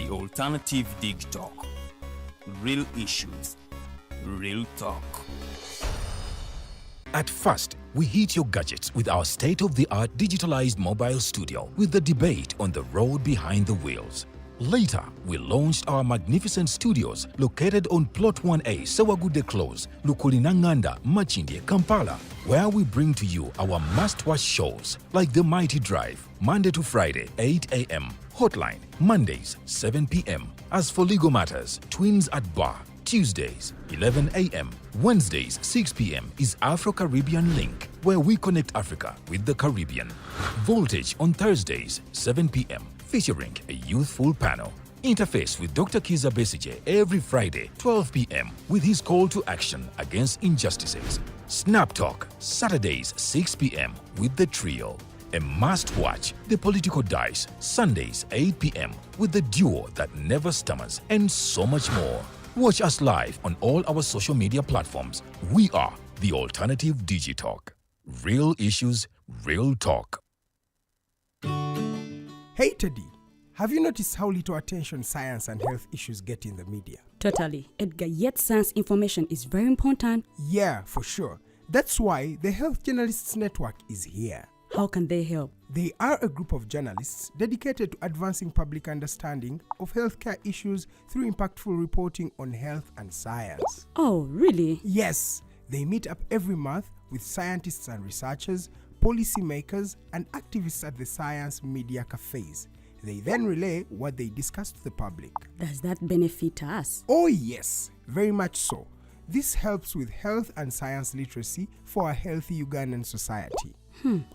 The Alternative Dig Talk. Real issues, real talk. At first, we hit your gadgets with our state-of-the-art digitalized mobile studio with the debate on the road behind the wheels. Later, we launched our magnificent studios located on Plot 1A, Sewagude Close, Lukulinanganda, Machindye, Kampala, where we bring to you our must-watch shows like The Mighty Drive, Monday to Friday, 8 a.m., Hotline, Mondays, 7 p.m. As for legal matters, Twins at Bar, Tuesdays, 11 a.m. Wednesdays, 6 p.m. is Afro-Caribbean Link, where we connect Africa with the Caribbean. Voltage on Thursdays, 7 p.m., featuring a youthful panel. Interface with Dr. Kiza Besije every Friday, 12 p.m. with his call to action against injustices. Snap Talk, Saturdays, 6 p.m. with the trio. A must-watch, The Political Dice, Sundays, 8 p.m. with the duo that never stammers, and so much more. Watch us live on all our social media platforms. We are The Alternative Digitalk. Real issues, real talk. Hey Teddy, have you noticed how little attention science and health issues get in the media? Totally, Edgar, yet science information is very important. Yeah, for sure. That's why the Health Journalists Network is here. How can they help? They are a group of journalists dedicated to advancing public understanding of healthcare issues through impactful reporting on health and science. Oh, really? Yes, they meet up every month with scientists and researchers, policymakers, and activists at the Science Media Cafes. They then relay what they discuss to the public. Does that benefit us? Oh yes, very much so. This helps with health and science literacy for a healthy Ugandan society.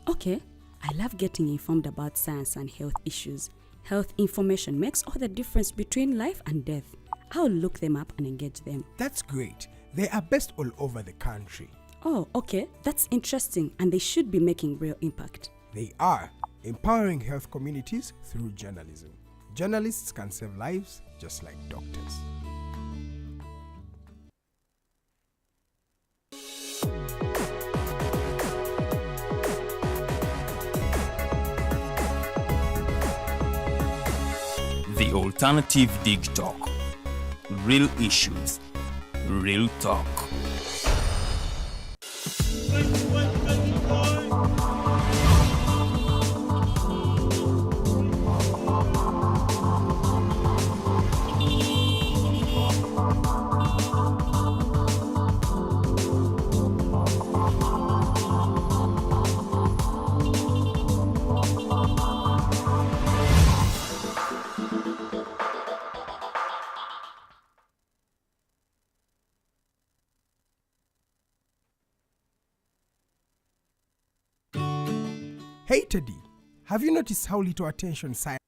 Okay. I love getting informed about science and health issues. Health information makes all the difference between life and death. I'll look them up and engage them. That's great. They are based all over the country. Oh, okay. That's interesting, and they should be making real impact. They are empowering health communities through journalism. Journalists can save lives just like doctors. The Alternative Dig Talk. Real issues, real talk. Hey Teddy, have you noticed how little attention science...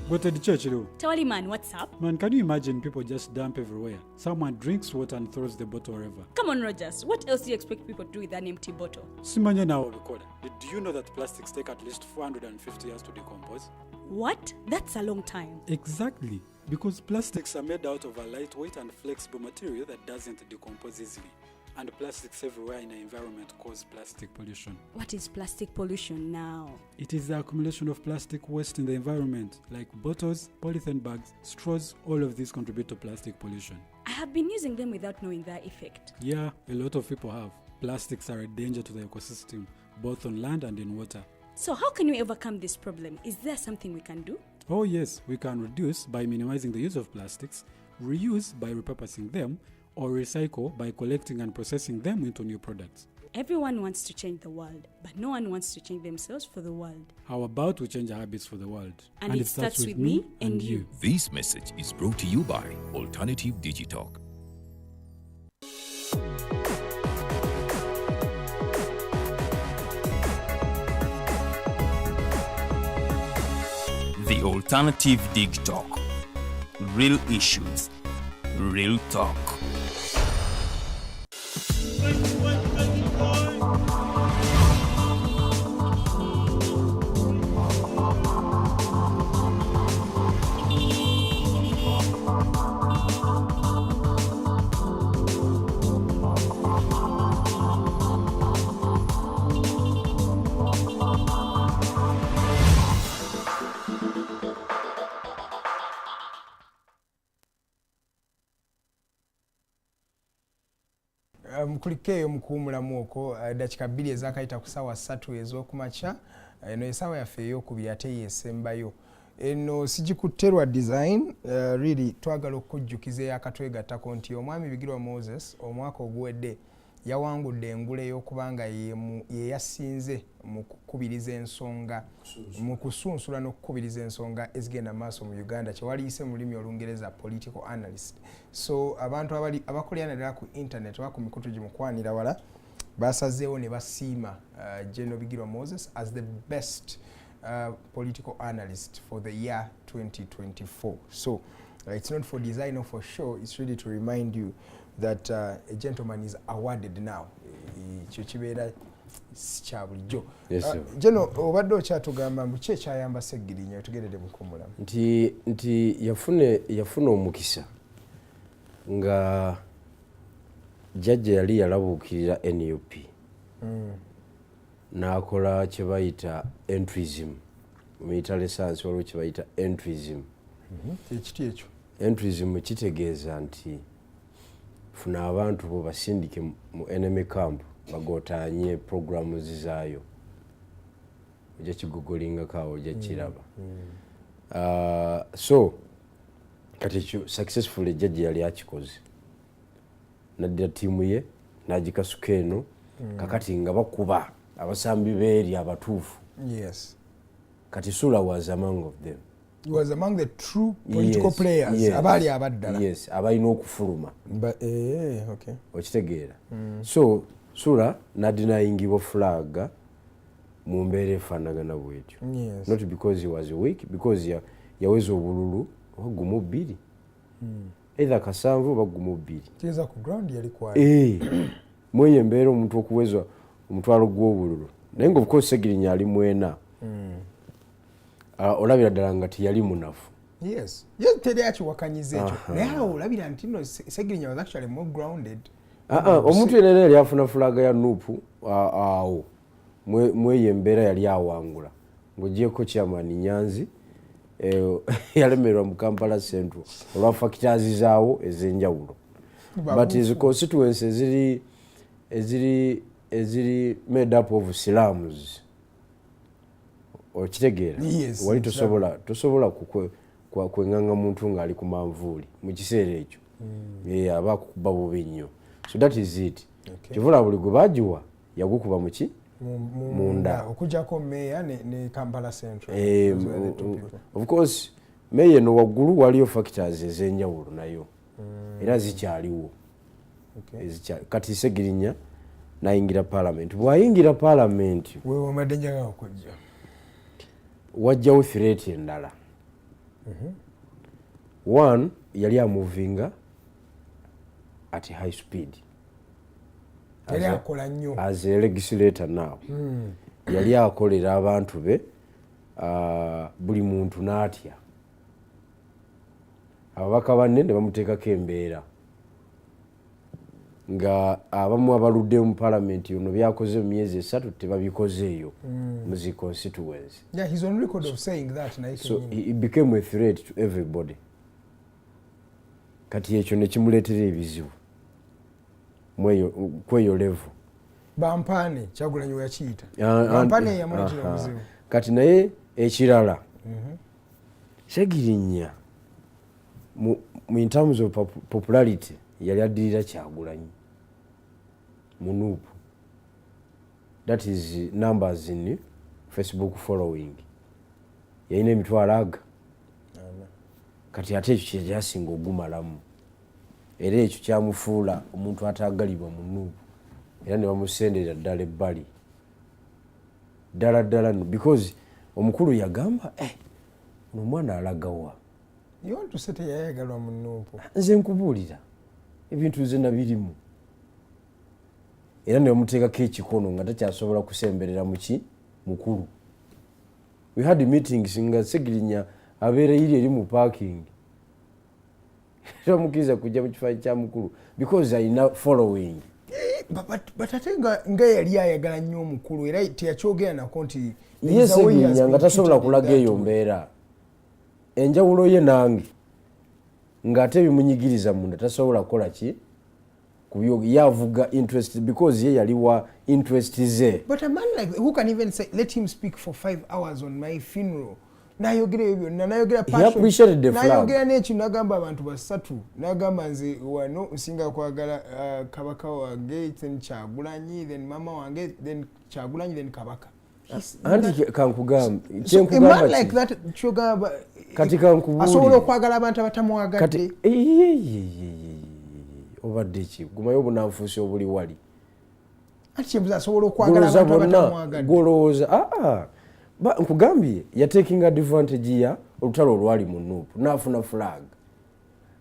Go to the church, though. Tawali man, what's up? Man, can you imagine people just dump everywhere? Someone drinks water and throws the bottle wherever. Come on, Rogers. What else do you expect people to do with an empty bottle? Simanya now, recorder. Did you know that plastics take at least 450 years to decompose? What? That's a long time. Exactly. Because plastics are made out of a lightweight and flexible material that doesn't decompose easily. And plastics everywhere in the environment cause plastic pollution. What is plastic pollution now? It is the accumulation of plastic waste in the environment, like bottles, polythene bags, straws. All of these contribute to plastic pollution. I have been using them without knowing their effect. Yeah, a lot of people have. Plastics are a danger to the ecosystem, both on land and in water. So how can we overcome this problem? Is there something we can do? Oh yes, we can reduce by minimizing the use of plastics, reuse by repurposing them, or recycle by collecting and processing them into new products. Everyone wants to change the world, but no one wants to change themselves for the world. How about we change our habits for the world? And it starts with me and you. This message is brought to you by Alternative Digitalk. The Alternative Dig Talk. Real issues, real talk. Mukulikeeyo mukuwumulamu okwo dakika 2 ezakayita ku ssaawa 3 ez'okumakya. Eno essaawa yaffe ey'okubiri ate yeesembayo. Eno sigikutterwa design really twagala okujjukiza eyakatwegattako nti omwami Bigirwa Moses omwaka oguwedde yawangudde engule y'okubanga ye yasinze mu kukubiriza ensonga mu kusunsula n'okukubiriza ensonga ezigenda maaso mu Uganda kyewaliise mu lulimi Olungereza political analyst. So abantu abakolyanira ku internet oba ku mikutu gimukwanira wala basazeewo ne basiima General Bigirwa Moses as the best political analyst for the year 2024. So it's not for design or for show, it's really to remind you that a gentleman is awarded now. Chichibeera kya bulijjo. Jeno obadde okyatugamba mbu ki ekyayamba Ssegirinya otugerere mukumulamu nti yafuna omukisa nga jjajja yali yalabuukirira NUP n'akola kye bayita entrism mu military science waliwo kye bayita entrism. Ekiti ekyo entrism kitegeeza nti funa abantu bo basindike mu enemy camp bagotaanye programu zizaayo ojja kigugulingako awo ojja kiraba. So kati ekyo successfully jjajja yali akikoze naddira ttiimu ye n'agikasuka eno kakati nga bakuba abasambi beeri abatuufu. Yes. Kati Sula was among of them. He was among the true political players. Abali abaddala. Yes, abalina okufuluma. Okay. Okitegeera. So Sula nadinayingibwa flag mu mbeera efaanagana bwetyo. Yes. Not because he was weak, because yaweza obululu ogumu bbiri. Either kasanvu oba gumu bbiri. Kiza ku ground yali kwali. Mwenye embeera omuntu okuweza omutwalo gw'obululu. Naye nga of course Ssegirinya ali mwena. Olabira ddala nga tiyali munafu. Yes. Yes, teri akiwakanyiza ekyo. Naye awo olabira nti no Ssegirinya was actually more grounded. Omuntu yenna yali afuna fulaga ya nuupu awo mweyo embeera yali awangula ng'ogyeko chairman Nyanzi yalemerwa mu Kampala Central olwa factors zaawo ez'enjawulo. But his constituency eziri made up of Islams. Okitegeera wali tosobola kwenganga muntu ng'ali ku manvuuli mu kiseera ekyo aba akukuba bubi nnyo. So that is it. Kivula buli gwe bagiwa yagukuba muki munda okujjako meya ne Kampala Central. Of course meya no waggulu waliyo factors ez'enjawulo nayo era zikyaliwo. Kati Ssegirinya nayingira parliament. Bw'ayingira parliament wewe omadde njaga okujja wajjawo threat endala. One yali amuvinga at high speed. Yali akola nnyo as a legislator now. Yali akolera abantu be buli muntu n'atya. Ababaka banne ne bamuteekako embeera nga abamu abaludde mu parliament yono byakoze mu myezi 3 tebabikozeeyo mu zi constituency. Yeah, he's on record of saying that. So he became a threat to everybody. Kati ekyo ne kimuleetera ebizibu kweyo level. Bampane Kyagulanyi we yakiyita Bampane yamuleetera obuzibu. Kati naye ekirala Ssegirinya in terms of popularity yali addirira Kyagulanyi munuupu. That is numbers in Facebook following. Yalina emitwalo aga. Kati ate ekyo kyeyasinga ogumalamu. Era ekyo kyamufuula omuntu ataagalibwa munuupu. Era ne bamusendera ddala ebbali. Ddala because omukulu yagamba omwana alagawa. You want to say teyayagalwa munuupu. Nze nkubuulira ebintu nze birimu. Era ne bamuteekako ekikono nga takyasobola kusemberera muki mukulu. We had meetings nga Ssegirinya abeera eri mu parking. Tamukkiriza kujja mu kifaananyi kya mukulu because alina following. But ate nga yali ayagala nnyo omukulu era teyakyogera nako nti Ssegirinya nga tasobola kulaga eyo mbeera. Enjawulo ye nange ng'ate bimunyigiriza munda tasobola kukola ki kubyo yavuga interest because ye yali wa interest ze. But a man like who can even say let him speak for 5 hours on my funeral. Nayogera ebyo nayogera passion. He appreciated the flag. Nayogera n'eki nagamba abantu basatu nagamba nze wano nsinga kwagala kabaka wange then Kyagulanyi then mama wange then Kyagulanyi then kabaka. Anti kankugamba a man like that chogamba katika nkubuli asobola okwagala abantu abatamuwagadde obadde ki gumayo bunanfuusi obuli wali ati kyembuza asobola okwagala abantu abatamuwagadde golowooza nkugambye yatekinga advantage ya olutalo olwali mu Nuupu n'afuna flag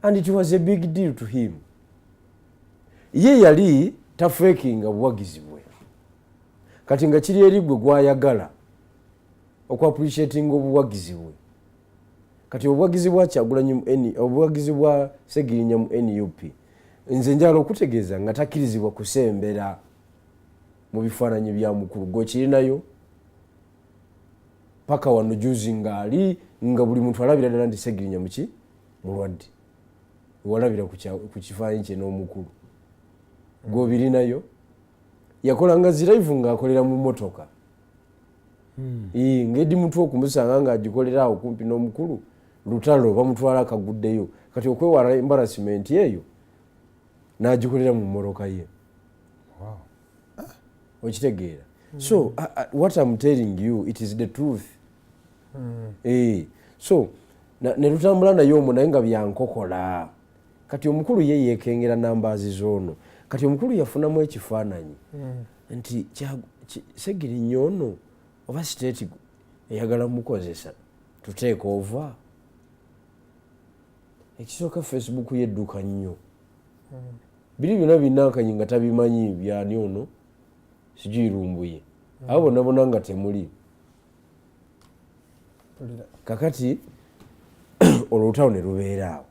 and it was a big deal to him. Ye yali tafekinga buwagizi bwe kati nga kiri eri gwe gwayagala okwapreciating obuwagizi bwe kati obuwagizi bwa Kyagulanyi obuwagizi bwa Ssegirinya mu NUP nze njala okutegeeza nga takkirizibwa kusembera mu bifaananyi bya mukulu gwekirinayo paka wano juzi ngaali nga buli muntu alabira ddala nti Ssegirinya muki mulwadde walabira ku kifaananyi kye n'omukulu gw'obirinayo yakolanga ziraivu ng'akolera mu motoka ng'edi muntu okumusanga ng'agikolera awo kumpi n'omukulu lutalo bamutwala akaguddeyo kati okwewala embarrassment eyo n'agikolera mu mmoloka ye. Okitegeera. So what I'm telling you it is the truth. So ne lutambula naye omwo naye nga byankokola kati omukulu ye yeekengera nambaazi z'ono kati omukulu yafunamu ekifaananyi nti Ssegirinya ono oba state eyagala mukozesa to take over. Ekisooka Facebook yedduka nnyo biri byonna binankanyi nga tabimanyi byani ono sigirumbuye abo bonna bonna nga temuli kakati olutalo ne lubeera awo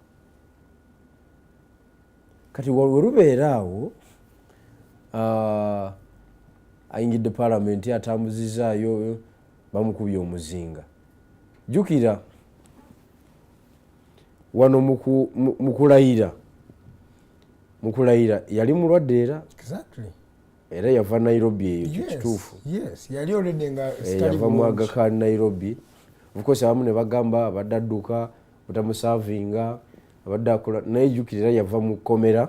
kati we lubeera awo ayingidde palamenti atambuzizaayo bamukubye omuzinga. Jjukira wano mukulayira yali mulwadde era era yava Nairobi eyo kituufu yava mu Aga Khan Nairobi of course abamu ne bagamba abadde adduka butamusavinga abadde akola naye jjukira yava mu kkomera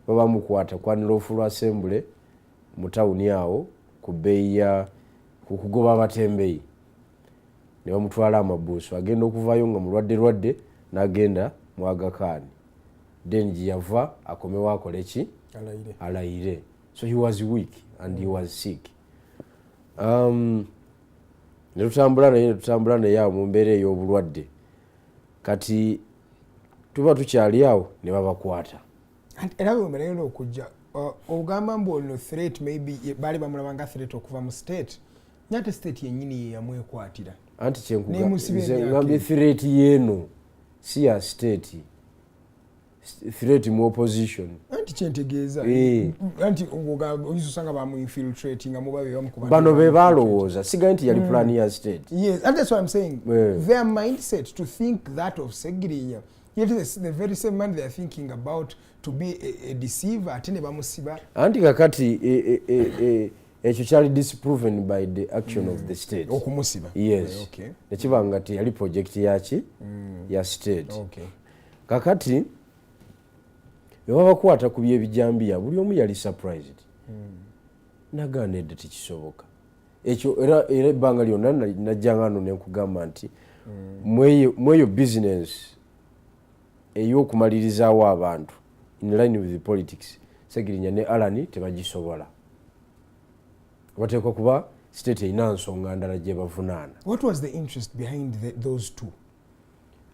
babamukwata kwanira ofu lwa assembly mu tawuni awo ku bbeeyi ya kukugoba abatembeeyi ne bamutwala amabuusu agenda okuvaayo nga mulwadde n'agenda mu Aga Khan then gye yava akomewo akole ki alayire. So he was weak and he was sick. Ne tutambula naye awo mu mbeera ey'obulwadde kati tuba tukyali awo ne babakwata era bwemerera okujja ogamba mbu olino threat maybe baali bamulabanga threat okuva mu state nyate state yennyini ye yamwekwatira anti kyenkugambye threat yeeno si ya state threat mu opposition anti kyentegeeza anti oyinza bamu-infiltrate nga muba bebamukuba bano be balowooza sigaye nti yali plan ya state. Yes, and that's what I'm saying. Their mindset to think that of Ssegirinya, yet the very same man they are thinking about to be a deceiver ate ne bamusiba anti kakati ekyo kyali disproven by the action of the state okumusiba. Yes, nekibanga ti yali project yaki ya state. Kakati bebabakwata ku byebijambiya buli omu yali surprised naganedde tekisoboka ekyo era ebbanga lyonna najjanga no nenkugamba nti mweyo business ey'okumalirizawo abantu in line with the politics Ssegirinya ne Alani tebagisobola bateekwa kuba state erina nsonga ndala gye bavunaana. What was the interest behind those two?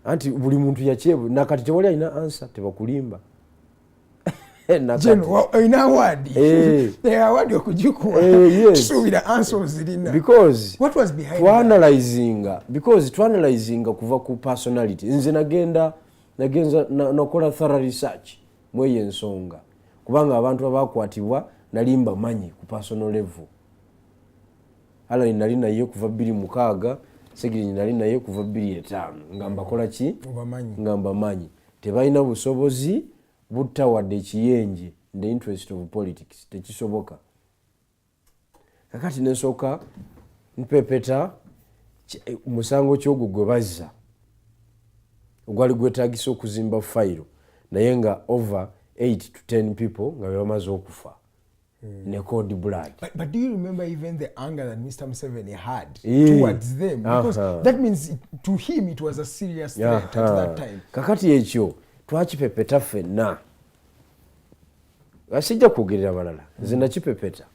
Anti buli muntu yakyebu nakati tewali alina answer tebakulimba twanalizinga kuva ku personality. Nze nagenza nakola thorough research mweyo ensonga kubanga abantu abakwatibwa nalimba manyi ku personal level. Alani nali naye kuva 2006 Ssegirinya nali naye kuva 2005 ngamba kola ki ngamba manyi tebalina busobozi butta wadde ekiyenje in the interest of politics tekisoboka. Kakati nesooka mpepeta musango kyogwo gwe bazza ogwali gwetaagisa okuzimba fayiro naye nga over 8 to 10 people nga bamaze okufa ne cold blood. But do you remember even the anger that Mr. Museveni had towards them? Because that means to him it was a serious threat at that time. Kakati ekyo twakipepeta ffenna asijja kwogerera balala nze nakipepeta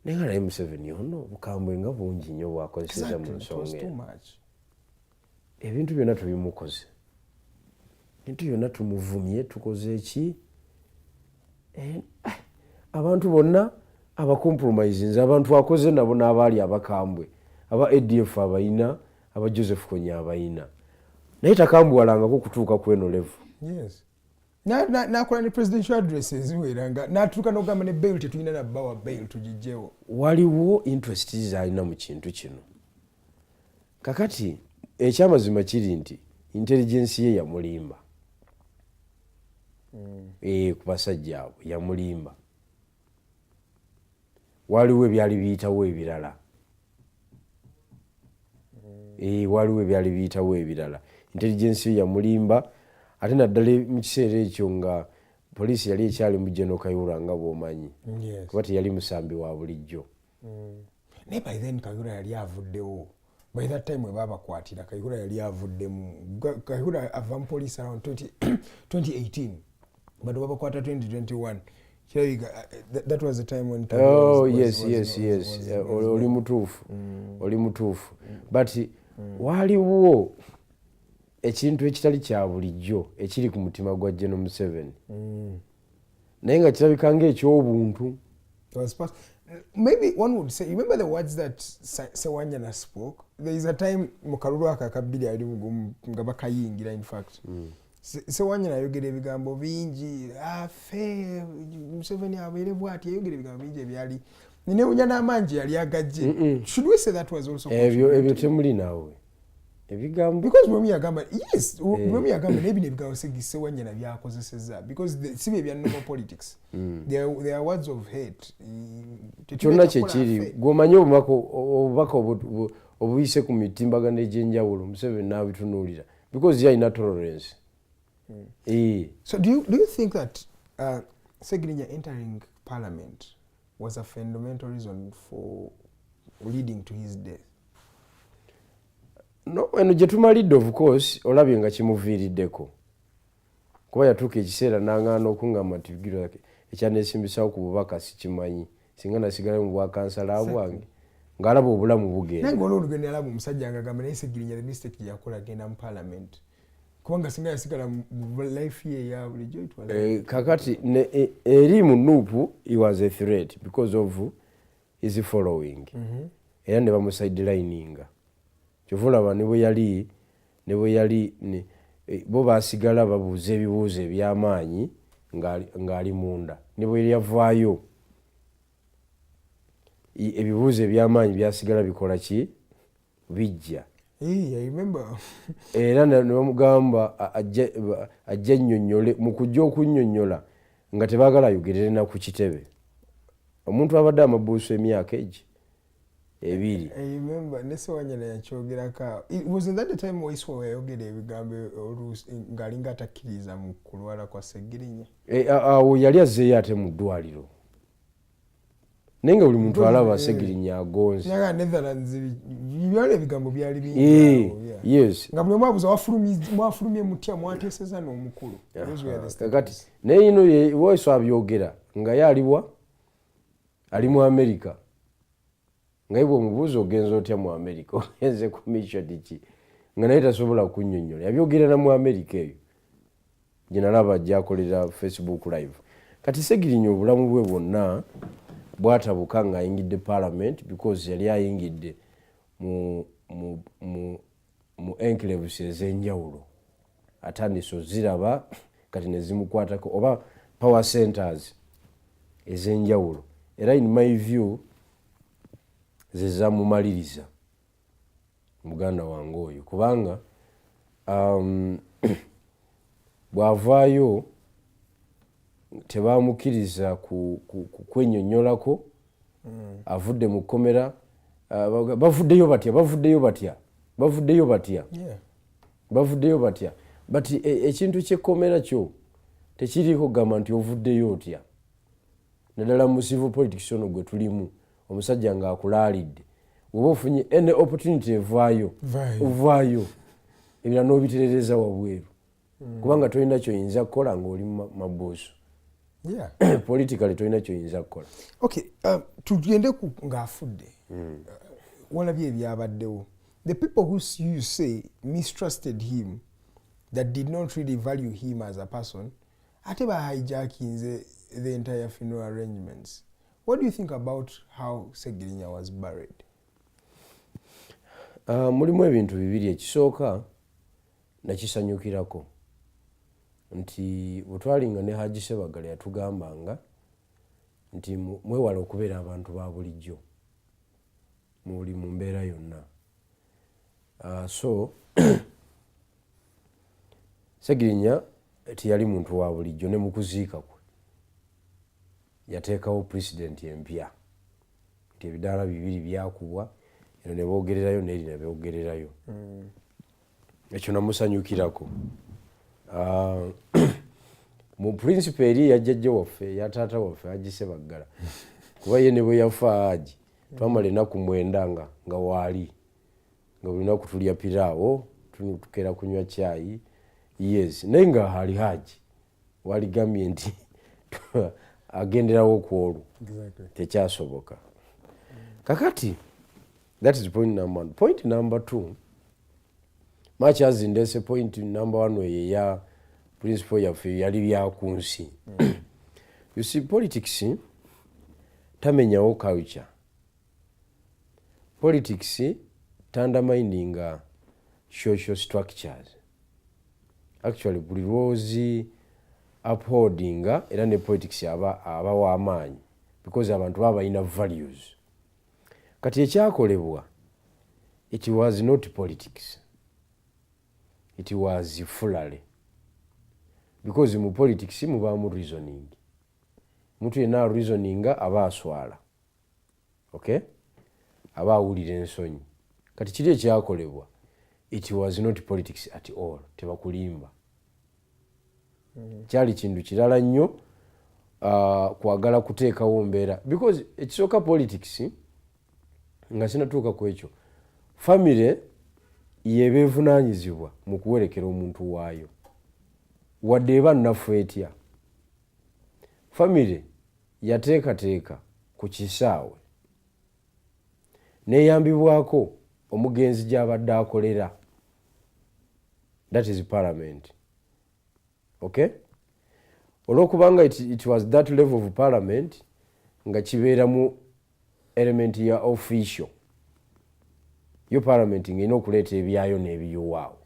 naye nga naye Museveni ono bukambwe nga bungi nnyo bwakozeseza mu nsonga ebintu byonna tubimukoze ebintu byonna tumuvumye tukoze eki abantu bonna abacompromisinze abantu akoze nabo n'abaali abakambwe aba ADF abayina aba Joseph Konya abayina naye takambuwalangako kutuuka ku eno level. Yes. Nakola ne presidential addresses weranga natuuka n'ogamba ne bail tetulina nabbawa bail tugijjewo. Waliwo interest zalina mu kintu kino. Kakati ekyamazima kiri nti intelligence ye yamulimba. Ku basajja abo yamulimba. Waliwo ebyali biyitawo ebirala. Waliwo ebyali biyitawo ebirala. Intelligence ye yamulimba ate naddala mu kiseera ekyo nga poliisi yali ekyali mu General Kayihura nga bw'omanyi. Kuba teyali musambi wa bulijjo. Naye by then Kayihura yali avuddewo. By that time we babakwatira Kayihura yali avuddemu. Kayihura ava mu police around 2018. But babakwata 2021. That was the time when oli mutuufu. Oli mutuufu. But waliwo ekintu ekitali kya bulijjo ekiri ku mutima gwa General Museveni. Naye nga kirabika ng'ekyobuntu. Maybe one would say, remember the words that Ssegirinya spoke? There is a time mukalulu akakabiri ali nga bakayingira in fact. Ssegirinya yayogera ebigambo bingi afe Museveni abeere bw'ati yayogera ebigambo bingi ebyali nenewunya n'amangi yali agajje. Should we say that was also ebyo temuli naawe ebigambo because mwe yagamba yes mwe yagamba nebino ebigambo Ssegirinya byakozeseza because si bye bya normal politics. There are words of hate. Kyonna kyekiri gw'omanyi obubaka obuyise ku mitimbagano egy'enjawulo Museveni n'abitunuulira because yalina tolerance. So do you think that Ssegirinya entering parliament was a fundamental reason for leading to his death? No, eno gye tumalidde of course olabye nga kimuviiriddeko kuba yatuuka ekiseera n'aŋŋaana okuŋŋamba nti Bigirwa ekyaneesimbisawo ku bubaka sikimanyi singa nasigala mu bwakansala bwange ng'alaba obulamu bugenda. Naye ng'olwolugendo yalaba omusajja ng'agamba naye Ssegirinya the mistake gye yakola agenda mu parliament kubanga singa yasigala mu life ye eya bulijjo. Kakati eri mu Nuupu he was a threat because of his following era ne bamusidelininga. Kyovulaba ne bwe yali bo basigala babuuza ebibuuzo eby'amaanyi ng'ali munda ne bwe yavaayo ebibuuzo eby'amaanyi byasigala bikola ki bijja. I remember. Era ne bamugamba ajja nnyonnyole mu kujja okunnyonnyola nga tebaagala ayogerere na ku kitebe omuntu abadde amabuuso emyaka egi ebiri. I remember Ssegirinya yakyogerako. It was in that time Waiswa yayogera ebigambo ng'alinga atakkiriza mu kulwala kwa Ssegirinya. Awo yali azzeeyo ate mu ddwaliro naye nga buli muntu alaba Ssegirinya agonze. Naga Netherlands byali ebigambo byali bingi. Yes. Nga buli mwabuuza mwafulumye mutya mwateeseza n'omukulu. Kakati naye ino Waiswa abyogera nga yaliwa ali mu America. Nga ibo mubuuza ogenza otya mu America ogenze ku mission ki nga naye tasobola kunnyonnyola yabyogera na mu America eyo gye nalaba ajja akolera Facebook live. Kati Ssegirinya obulamu bwe bwonna bwatabuka nga ayingidde parliament because yali ayingidde mu enclaves ez'enjawulo atandise oziraba kati ne zimukwatako oba power centers ez'enjawulo era in my view zezamumaliriza muganda wange oyo kubanga bw'avaayo tebamukiriza kwenyonyolako avudde mu kkomera bavuddeyo batya but ekintu kyekkomera kyo tekiriiko gamba nti ovuddeyo otya naddala mu civil politics ono gwe tulimu omusajja ng'akulaalidde oba ofunye any opportunity evaayo ebira n'obiterereza wabweru kubanga tolina kyoyinza kukola ng'oli mabuusu politically tolina kyoyinza kukola. Okay, tugende ng'afudde walabye ebyabaddewo. The people who you say mistrusted him, that did not really value him as a person, ate bahijacking the entire funeral arrangements. What do you think about how Ssegirinya was buried? Mulimu ebintu bibiri, ekisooka nakisanyukirako nti bwetwalinga ne Haji Ssebaggala yatugambanga nti mwewala okubeera abantu ba bulijjo mu mbeera yonna. So Ssegirinya tiyali muntu wa bulijjo, ne mu kuziika kwe yateekawo pulezidenti empya nti ebidaala bibiri byakubwa, eno ne boogererayo n'eri ne boogererayo. Ekyo namusanyukirako. Mu principe eri ya jjajja waffe ya taata waffe Haji Ssebaggala kuba ye ne bwe yafa Haji twamala ennaku 9 nga waali nga buli lunaku tulya piraawo tukera kunywa caayi naye nga hali Haji waligambye nti agenderawo ku olwo tekyasoboka. Kakati that is point number 1. Point number 2, much as ndese point number 1 ye ya principle yaffe yali byakunsi. You see, politics tamenyawo culture. Politics undermining social structures. Actually buli lwozi upholding era ne politics aba w'amaanyi because abantu baba balina values. Kati ekyakolebwa, it was not politics, it was fulale. Because mu politics mubaamu reasoning. Muntu yenna reasoning aba aswala. Okay? Aba awulira ensonyi. Kati kiri ekyakolebwa, it was not politics at all. Tebakulimba. Kyali kintu kirala nnyo kwagala kuteekawo mbeera. Because ekisooka politics nga sinatuuka ku ekyo, family yebeevunaanyizibwa mu kuwerekera omuntu waayo wadde eba nnafu etya. Family yateekateeka ku kisaawe neeyambibwako omugenzi gy'abadde akolera. That is parliament. Okay? Olwokubanga it was that level of parliament nga kibeeramu element ya official. Yo parliament ng'erina okuleeta ebyayo n'ebiyowaawo.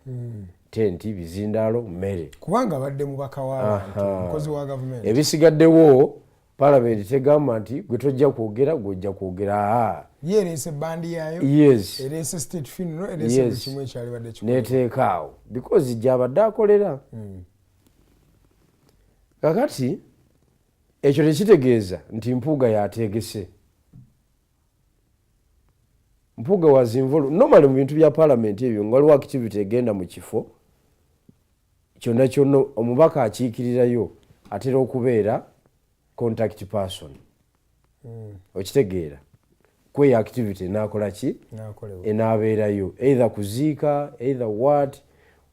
Tenti, bizindaalo, mmere. Kubanga badde mubaka w'abantu, mukozi wa government. Ebisigaddewo parliament tegamba nti gwe tojja kwogera gw'ojja kwogera. Ye ereese bandi yaayo. Yes. Ereese state funeral, ereese buli kimu ekyali badde kikola. Neteekaawo because gy'abadde akolera. Kakati ekyo tekitegeeza nti mpuuga yategese. Mpuuga was involved. Normally mu bintu bya parliament ebyo nga waliwo activity egenda mu kifo kyonna kyonna omubaka akiikirirayo atera okubeera contact person. Okitegeera kweyo activity enaakola ki? Enaabeerayo either kuziika either what,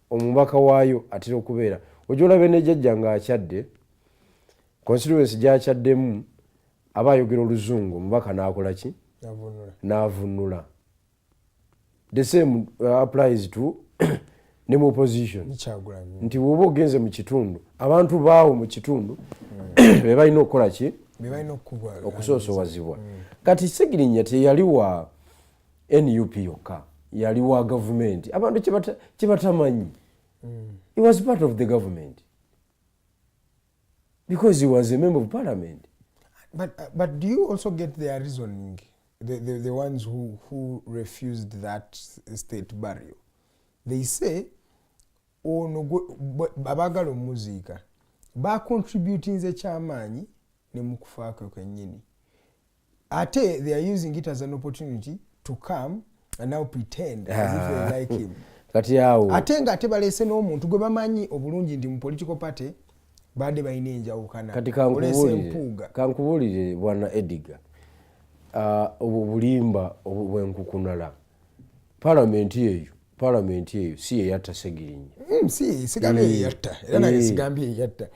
omubaka waayo atera okubeera. Ojja olabe ne jjajja ng'akyadde constituency gy'akyaddemu aba ayogera oluzungu, omubaka n'akola ki? N'avunula. The same applies to ne mu opposition. Nti bw'oba ogenze mu kitundu, abantu baawo mu kitundu be balina okukola ki? Okusoosowazibwa. Kati Ssegirinya teyali wa NUP yokka, yali wa government. Abantu kibatamanyi. He was part of the government because he was a member of parliament. But do you also get their reasoning? The ones who refused that state burial, they say, oh no, abagala omuziika bacontributinze kyamaanyi ne mu kufaako kwennyini ate they are using it as an opportunity to come and now pretend as if they like him kati awo ate nga ate baleese n'omuntu gwe bamanyi obulungi ndi mu political party badde balina enjawukana kati kankubuulire bwana Edgar obulimba bwenkukunala palamenti eyo si yeyatta Ssegirinya sigambye yeyatta era naye sigambye yeyatta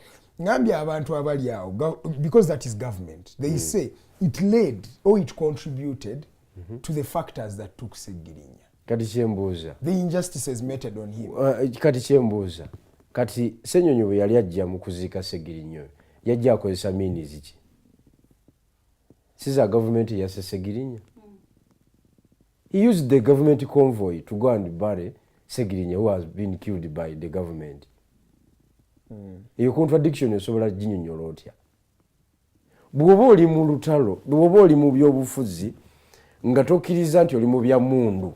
ngambye abantu abali awo because that is government they say it led or it contributed to the factors that took Ssegirinya. Kati kyembuuza the injustices meted on him. Kati kyembuuza kati Ssenyonyi bwe yali ajja mu kuziika Ssegirinya yajja akozesa means ki siza government ya Ssegirinya he used the government convoy to go and bury Ssegirinya who has been killed by the government. Eyo contradiction esobola ginyonyola otya bw'oba oli mu lutalo bw'oba oli mu byobufuzi nga tokkiriza nti oli mu bya mundu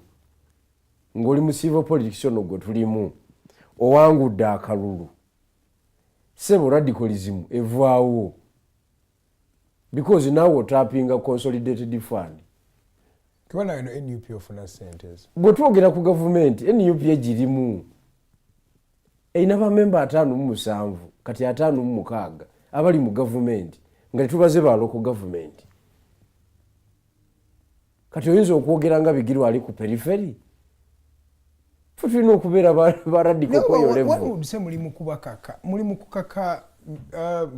ng'oli mu civil politics ono gwe tulimu owangudde akalulu sebo radicalism evaawo because naawe otapinga consolidated fund kubana eno NUP ofuna sentes bwe twogera ku gavumenti NUP egirimu erina bamemba 57 kati 56 abali mu gavumenti nga tetubaze ba local government kati oyinza okwogera nga Bigirwa ali ku periphery ffe tulina okubeera ba radical kweyo level muli mu kukaka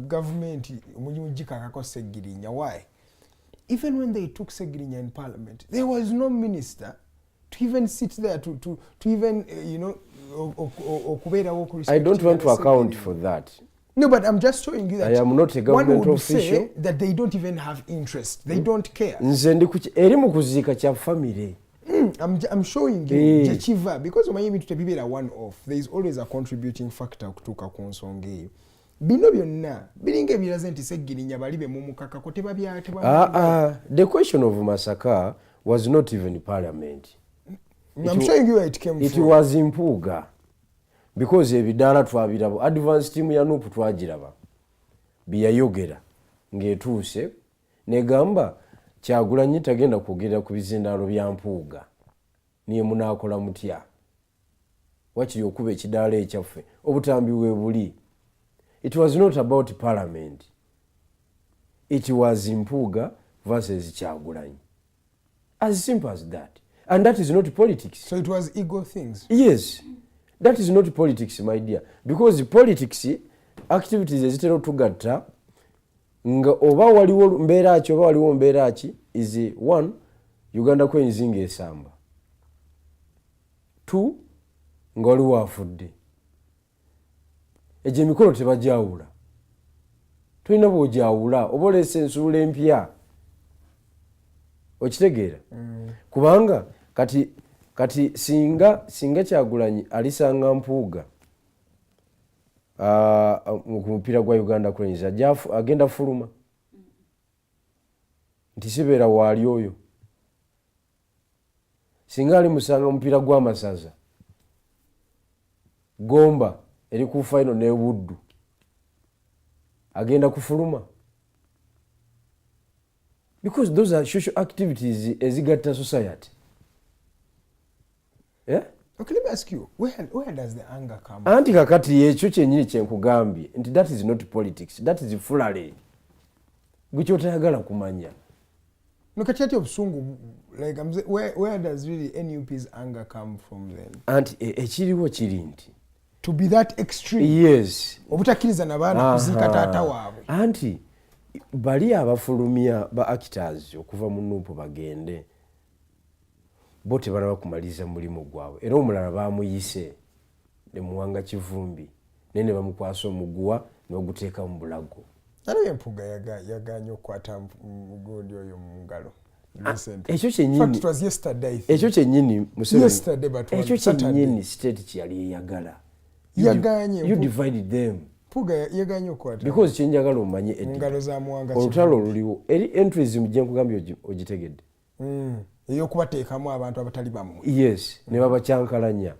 gavumenti mulimu gikakako Ssegirinya why even when they took Ssegirinya in parliament there was no minister to even sit there to even okubeerawo ku I don't want to account for that. No, but I'm just showing you that I am not a government one would official. say that they don't even have interest. They don't care. Nze ndi eri mu kuziika kya family. I'm showing you Jechiva because omanyi ebintu tebibeera one off. There is always a contributing factor okutuuka ku nsonga eyo. Bino byonna biringa ebiraze nti Ssegirinya bali be mumukakako tebabya. The question of Masaka was not even parliament. I'm showing you where it came from. It was Mpuuga. Because ebidaala twabirabo advance team ya Nuupu twagiraba biyayogera ng'etuuse negamba Kyagulanyi tagenda kwogera ku bizindaalo bya Mpuuga niye munaakola mutya wakiri okuba ekidaala ekyaffe obutambi bwe buli. It was not about parliament. It was Mpuuga versus Kyagulanyi. As simple as that. And that is not politics. So it was ego things. Yes. That is not politics, my dear. Because politics activities ezitera otugatta nga oba waliwo mbeera ki oba waliwo mbeera ki is one Uganda kwenzinga esamba. 2 nga waliwo afudde. Egyo emikolo tebajawula. Tulina bw'ojawula oba oleese ensuula empya. Okitegeera? Kubanga kati singa Kyagulanyi alisanga Mpuuga mu mupiira gwa Uganda Cranes agenda fuluma nti sibeera waali oyo. Singa ali musanga mupiira gw'amasaza Gomba eri ku final ne Buddu agenda kufuluma because those are social activities ezigatta society. Yeah? Okay, let me ask you, where does the anger come from? Anti kakati ekyo kyennyini kyenkugambye nti that is not politics, that is fulale. Gwe kyotayagala kumanya. No, kati obusungu, like I'm saying, where does really NUP's anger come from then? Anti ekiriwo kiri nti to be that extreme. Yes. Obutakkiriza n'abaana kuziika taata waabwe. Anti bali abafulumya ba actors okuva mu Nuupu bagende. Bo tebalaba kumaliza mulimu gwabwe era omulala baamuyise ne muwanga kivumbi nene bamukwasa omuguwa n'oguteeka mu bulago. Naye Mpuuga yaganye okukwata mugundi oyo mu ngalo. Ekyo kyennyini. It was yesterday. Ekyo kyennyini Museveni. Yesterday but ekyo kyennyini state kyali eyagala. Yaganye. You divided them. Mpuuga yaganye okukwata. Because kyenjagala omanye engalo za muwanga olutalo luliwo eri entrism gye nkugambye ogitegedde. Eyokubateekamu abantu abatali bamu. Yes, ne babakyankalanya.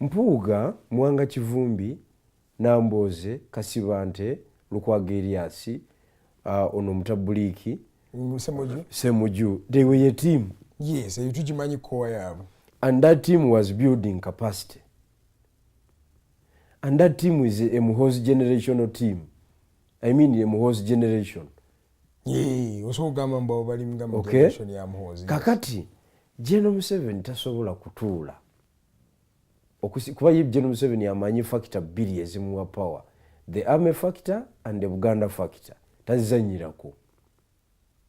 Mpuuga muwanga kivumbi Namboze, Kasibante, Lukwageriasi, ono Mutabuliki, Semuju. They were a team. Yes, and that team was building capacity. And that team is a Muhoozi generational team. I mean a Muhoozi generation. Yeah, okay. Kakati, General Museveni tasobola kutuula. Kuba ye General Museveni amanyi factor bbiri ezimuwa power. The army factor and the Buganda factor. Tazanyirako.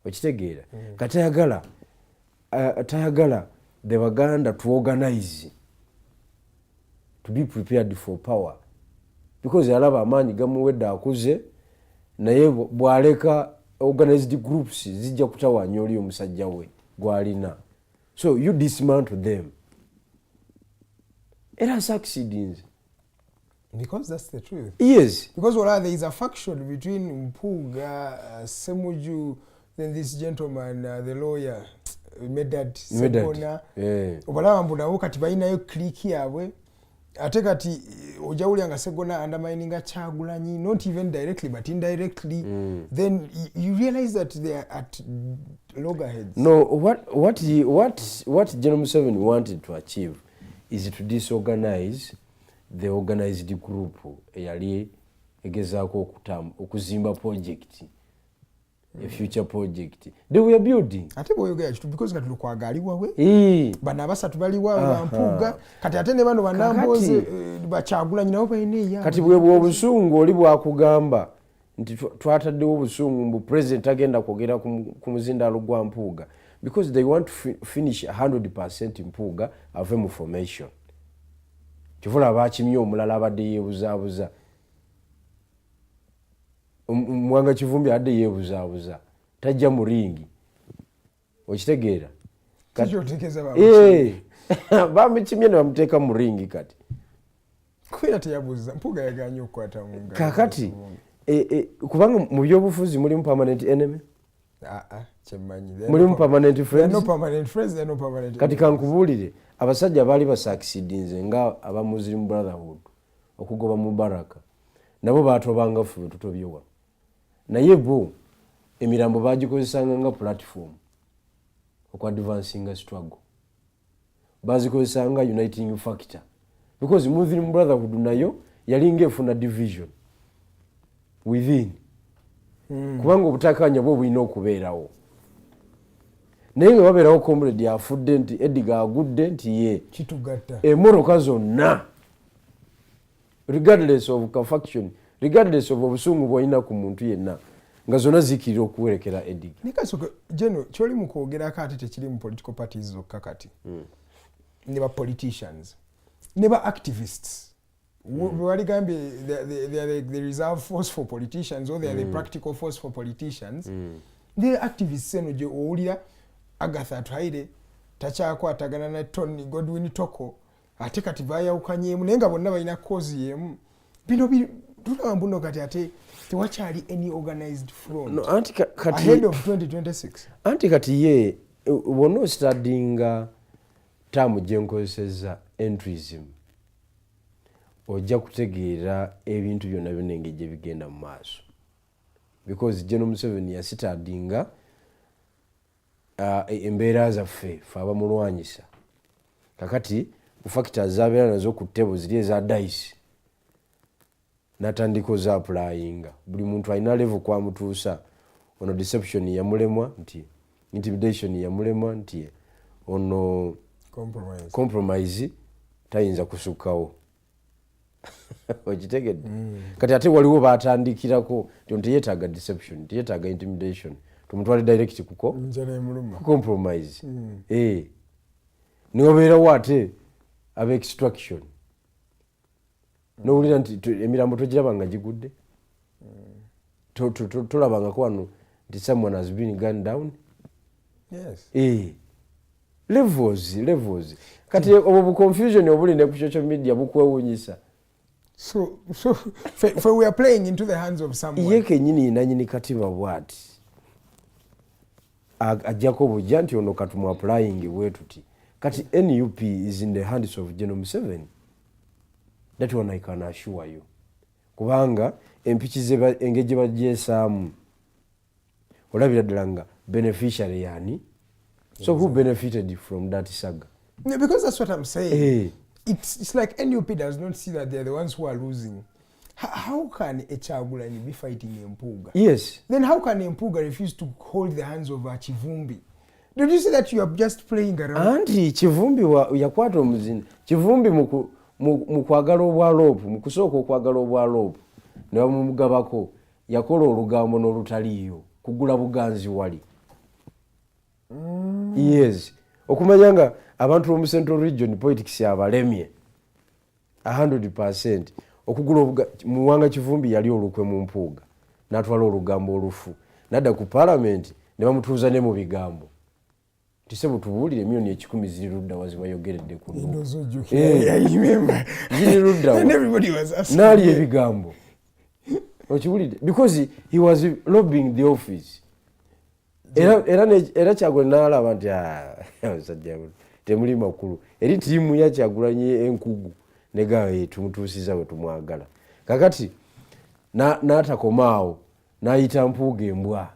Okitegeera. Katayagala the Baganda to organize, to be prepared for power, because alaba amaanyi gamuwedde akuze naye bwaleka organized groups zijja kutawaanya oli omusajja we gwalina. So you dismantle them. Era succeeding. Because that's the truth. Yes. Because there is a faction between Mpuuga, Semuju, then this gentleman, the lawyer, Medad Sebona. Obalaba mbu nabo kati balinayo clique yaabwe. Ate kati ojawulyanga Segona undermining Kyagulanyi, not even directly but indirectly. Then you realize that they are at loggerheads. No, what General Museveni wanted to achieve is to disorganize the organized group eyali egezaako okuzimba project. A future project. They were building. Ate boyogera kitu because kati Lukwagaliwa we. Bana basatu baliwa Bampuuga. Kati ate ne bano banamboze Bakyagulanyi nabo balina. Kati bwe obusungu oli bwakugamba nti twataddewo obusungu mbu president agenda kwogera ku muzindaalo gwa Mpuuga because they want to finish 100% Mpuuga ave mu formation. Kivula bakimye omulala abadde yeebuzaabuza. Mwanga Kivumbi adde yeebuzaabuza tajja mu ringi. Okitegeera? Bamukimye ne bamuteeka mu ringi kati. Kwera teyabuuza Mpuuga yaganye okukwata mu ngalo. Kakati kubanga mu byobufuzi mulimu permanent enemy? Kyemmanyi. Mulimu permanent friends? No permanent friends, no permanent. Kati kankubuulire abasajja baali basakisidinze nga aba Muslim Brotherhood okugoba Mubaraka nabo baatobanga ffe tutobyewa. Naye bo emirambo bagikozesanga nga platform okwadvancinga struggle. Bazikozesanga uniting factor because Muslim Brotherhood nayo yalinga efuna division within. Kubanga obutakanya bwo bulina okubeerawo. Naye nga babeerawo comrade afudde nti Edgar agudde nti ye kitugatta emmotoka zonna regardless of faction, regardless of obusungu bw'olina ku muntu yenna nga zonna zikirira okuwerekera Edgar. Nikasoka Jeno kyoli mu kwogerako ate tekiri mu political parties zokka kati. Ne ba politicians, ne ba activists. Waligambye they are the reserve force for politicians or they are the practical force for politicians. The activists eno gye owulira Agatha Twaire takyakwatagana na Tony Godwin Toko ate kati bayawukanyemu naye nga bonna balina cause yemu. Bino tulaba mbuno kati ate tewakyali any organized front. No, kati ahead of 2026. Anti kati ye wonna studyinga tamu gye nkozesezza entrism ojja kutegeera ebintu byonna binenge gye bigenda mu maaso because General Museveni yasitadinga embeera zaffe fe abamulwanyisa kakati ku factors zabeera nazo ku ttebo ziri eza dice natandika za applyinga buli muntu alina level kwamutuusa ono deception yamulemwa nti intimidation yamulemwa nti ono compromise tayinza kusukkawo. Okitegedde? Kati ate waliwo baatandikirako teyetaaga deception, teyetaaga intimidation, tumutwale direct kuko compromise. Niwobeerawo ate aba extraction nowulira nti emirambo togirabanga gigudde, tolabangako wano nti someone has been gunned down. Yes. Levels kati obu confusion obuli ne ku social media bukwewunyisa. So we are playing into the hands of someone. Ye kenyini nanyini katima bwati ajjako bujja nti ono katumu applying bwetuti kati NUP is in the hands of General Museveni. That one I can assure you. kubanga empiki engeri gye bagyeesaamu olabira ddala nga beneficiary yani. So who benefited from that saga? Yeah, because that's what I'm saying. It's like NUP does not see that they're the ones who are losing. How can a Kyagulanyi be fighting Empuga? Yes. Then how can Empuga refuse to hold the hands of Kivumbi? Don't you see that you are just playing around? Anti Kivumbi yakwata omuzini. Kivumbi mu kwagala obwaloopu, mu kusooka okwagala obwaloopu ne bamugabako yakola olugambo n'olutaliiyo kugula buganzi wali. Yes. Okumanya nga abantu mu Central Region politics abalemye 100%. Okugula muwanga Kivumbi yali olukwe mu Mpuuga n'atwala olugambo olufu nadda ku parliament ne bamutuuza ne mu bigambo tise butubuulire milioni 10 ziri ludda wazima yogeredde ku ziri ludda n'ali ebigambo okibulidde because he was lobbying the office era Kyagulanyi n'alaba nti abasajja temuli makulu eri ttiimu ya Kyagulanyi enkugu negawe tumutuusiza bwe tumwagala kakati n'atakomaawo n'ayita Mpuuga embwa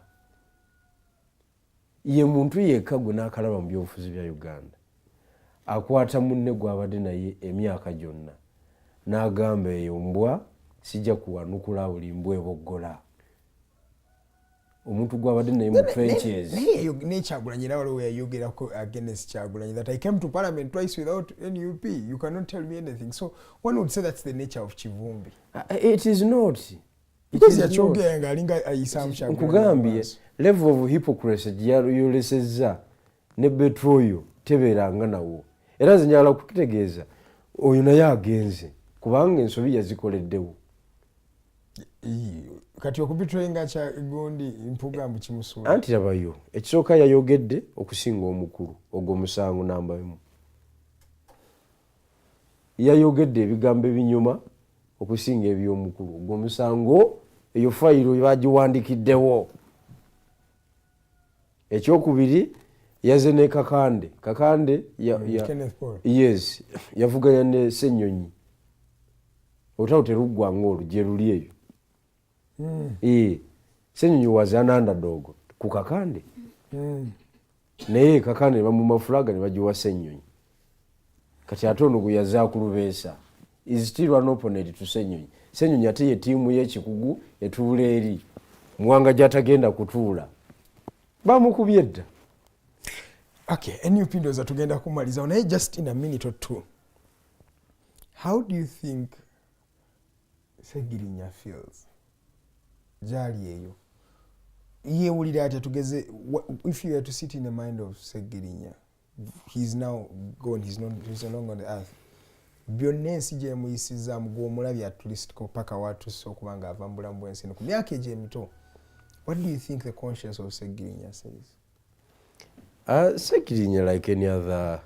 ye muntu yekka gwe n'akalaba mu byobufuzi bya Uganda akwata munne gw'abadde naye emyaka gyonna n'agamba eyo mbwa sijja kuwanukula buli mbwa eboggola omuntu gw'abadde naye mu trenches ne Kyagulanyi era waliwo yayogerako against Kyagulanyi that I came to parliament twice without NUP. You cannot tell me anything. So one would say that's the nature of Kivumbi. It is not. Because yakyogera ng'alinga ayisaamu Kyagulanyi. Nkugambye level of hypocrisy gyayolesezza ne betroyo tebeeranga nawo era nze njagala kukitegeeza oyo naye agenze kubanga ensobi yazikoleddewo. Kati okubitroyinga Kyagundi Mpuuga mbu kimusuula. Anti labayo ekisooka yayogedde okusinga omukulu ogwo musango namba 1. Yayogedde ebigambo ebinyuma okusinga eby'omukulu ogwo musango eyo fayiro bagiwandikiddewo. Ekyokubiri yaze ne kakande yes yavuganya ne Ssenyonyi otawo teruggwanga olugye luli eyo. Ssenyonyi was an underdog ku kakande naye kakande bamu mafulaga ne bagiwa Ssenyonyi kati ate ono gwe yazaakulubesa is still an opponent to Ssenyonyi. Ssenyonyi ate ye ttiimu y'ekikugu etuula eri muwanga gy'atagenda kutuula bamukubye dda. Okay, NUP ndoza tugenda kumaliza naye just in a minute or two. How do you think Ssegirinya feels? Gyali eyo yeewulira atya tugeze if you were to sit in the mind of Ssegirinya, he's now gone, he's no longer on the earth. Byonna ensi gyemuyisizaamu gw'omulabye at least paka watuuse okuba nga ava mu bulamu bw'ensi ku myaka egy'emito. What do you think the conscience of Ssegirinya says? Ssegirinya like any other,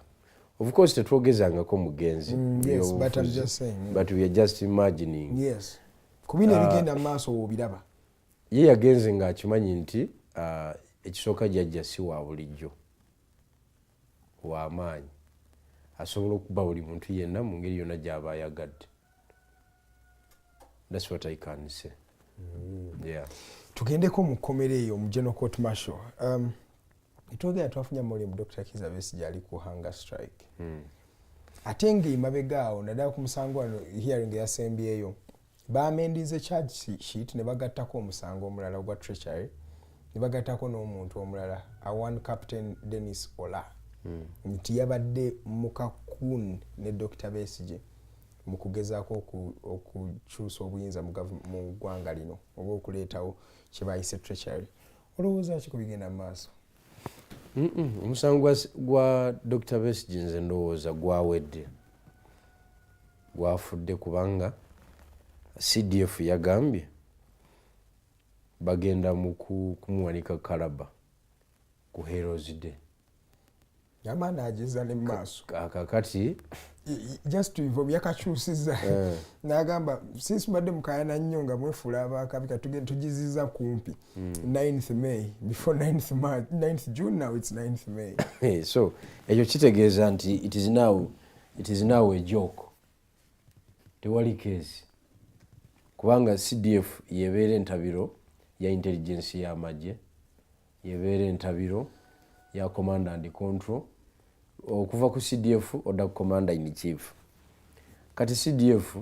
of course tetwogezangako mugenzi. Yes, but I'm just saying. But we are just imagining. Yes. Kubina ebigenda maaso obiraba. Ye yagenze ng'akimanyi nti ekisooka jjajja si wa bulijjo w'amaanyi asobola okuba buli muntu yenna mu ngeri yonna gy'aba ayagadde. That's what I can say. Yeah. Tugendeko mu kkomera eyo mu General Court Martial. Etwogera twafunye mulimu Dr. Kizza Besigye ali ku hunger strike. Ate ng'emabega awo naddala ku musango wano hearing eyasembyeyo baamendize charge sheet ne bagattako omusango omulala ogwa treachery ne bagattako n'omuntu omulala one Captain Dennis Ola nti yabadde mukakun ne Dr. Besigye mu kugezaako okukyusa obuyinza mu ggwanga lino oba okuleetawo kye bayise treachery. Olowooza ki ku bigenda mu maaso? Omusango gwa Dr. Besigye nze ndowooza gwawedde gwafudde kubanga CDF yagambye bagenda mu kumuwanika kalaba ku Heroes Day. Yamana agiza ne maaso. Kakati just to inform yakakyusiza n'agamba since mbadde mukayana nnyo nga mwefuula abakabika tugiziza kumpi 9th May before 9th June, now it's 9th May. So ekyo kitegeeza nti it is now a joke. Tewali case. kubanga CDF yebeera entabiro ya intelligence ya maje, yebeera entabiro ya command and control. Okuva ku CDF oda commander in chief. Kati CDF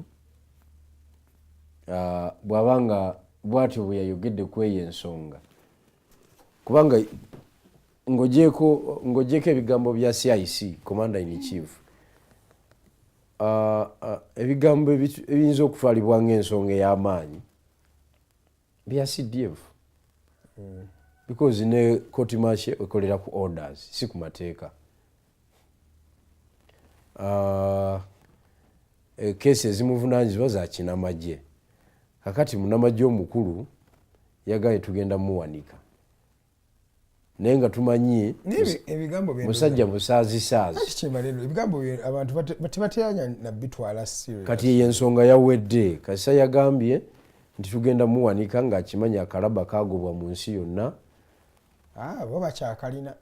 bwabanga bwatyo bwe yayogedde kweyo ensonga, kubanga ngojeko ebigambo bya CIC commander in chief, ebigambo ebiyinza okutwalibwa ng'ensonga ey'amaanyi bya CDF, because ne court martial ekolera ku orders si ku mateeka. Kesi ezimuvunaanyizibwa za kinamagye. Kakati munamagye omukulu yagaye tugenda muwanika, naye nga tumanyi musajja musaazisaazi. Ebigambo abantu tebateeranya nabitwala serious. Kati y'ensonga yawedde. Kasisa yagambye nti tugenda muwanika ng'akimanyi akalaba kaagobwa mu nsi yonna. Bo bakyakalina.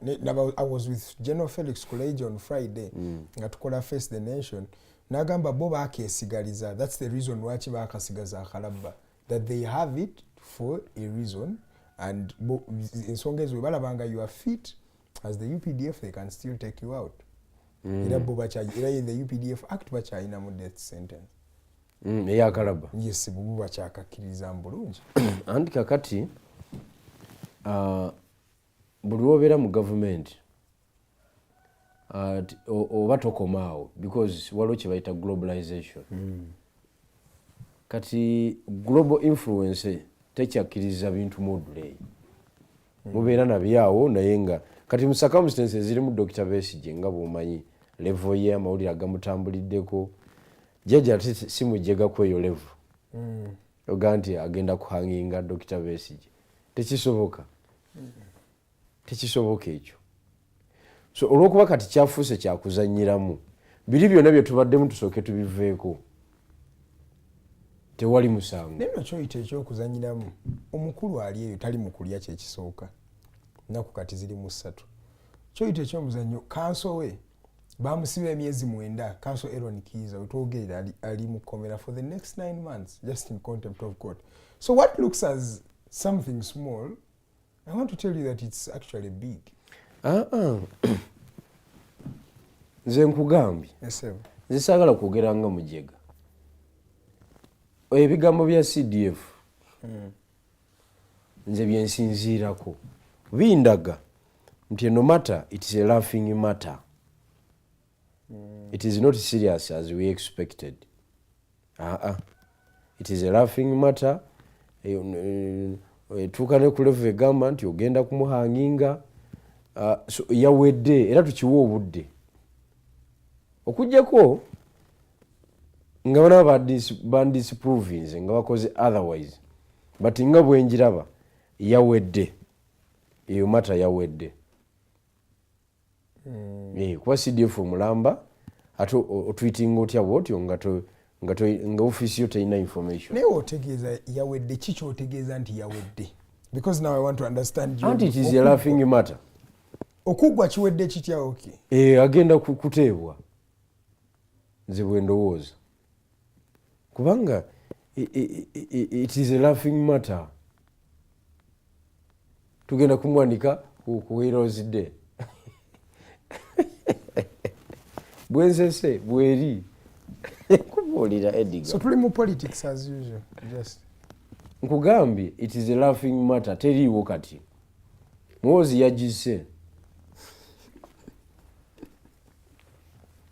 I was with General Felix Kuleija on Friday nga tukola Face the Nation. Nagamba bo bakeesigaliza. That's the reason lwaki bakasigaza akalaba. That they have it for a reason, and ensonga ezo balabanga you are fit as the UPDF, they can still take you out. Era bo era in the UPDF Act bakyalina mu death sentence. Eya akalaba. Yes, bo bakyakakkiriza bulungi. Anti kakati buli lwobeera mu government oba tokomaawo, because waliwo kye bayita globalization. Kati global influence tekyakkiriza bintu module. Mubeera nabyawo naye nga kati mu circumstances ezirimu Dr. Besigye nga bw'omanyi level ye amawulire agamutambuliddeko, jjajja si mujjega kweyo level. Oga nti agenda kuhanginga Dr. Besigye. Tekisoboka. Tekisoboka ekyo. So olw'okuba kati kyafuuse kyakuzannyiramu, biri byonna bye tubaddemu tusooke tubiveeko. Tewali musango. Neno kyoyita ekyokuzanyiramu, omukulu ali eyo tali mu kulya kyekisooka. Nnaku kati ziri mu 3. Kyoyita ekyomuzannyo, kanso we bamusiba emyezi 9, kanso Aaron Kiiza wetwogerera ali mu kkomera for the next 9 months just in contempt of court. So what looks as something small, I want to tell you that it's actually big. Nze nkugambye. Nze saagala kwogera nga mujega. Ebigambo bya CDF nze byensinziirako bindaga nti no matter it is a laughing matter, it is not serious as we expected. It is a laughing matter. Tuuka ne ku level egamba nti ogenda kumuhanginga, so yawedde era tukiwa obudde okujjako nga bana bandisprovinze nga bakoze otherwise, but nga bwenjiraba yawedde, eyo mata yawedde. Kuba CDF omulamba ate otweetinga otya bwotyo nga office yo teyina information. Naye otegeeza yawedde, kiki otegeeza nti yawedde? Because now I want to understand you. And it is a laughing matter. Okuggwa kiwedde kitya? Okay. Agenda kuteebwa nze bwe ndowooza. Kubanga it is a laughing matter. Tugenda kumwanika ku Heroes Day. Bwensese bweri kubuulira Edgar. So tuli mu politics as usual. Just nkugambye it is a laughing matter. Teriiwo kati.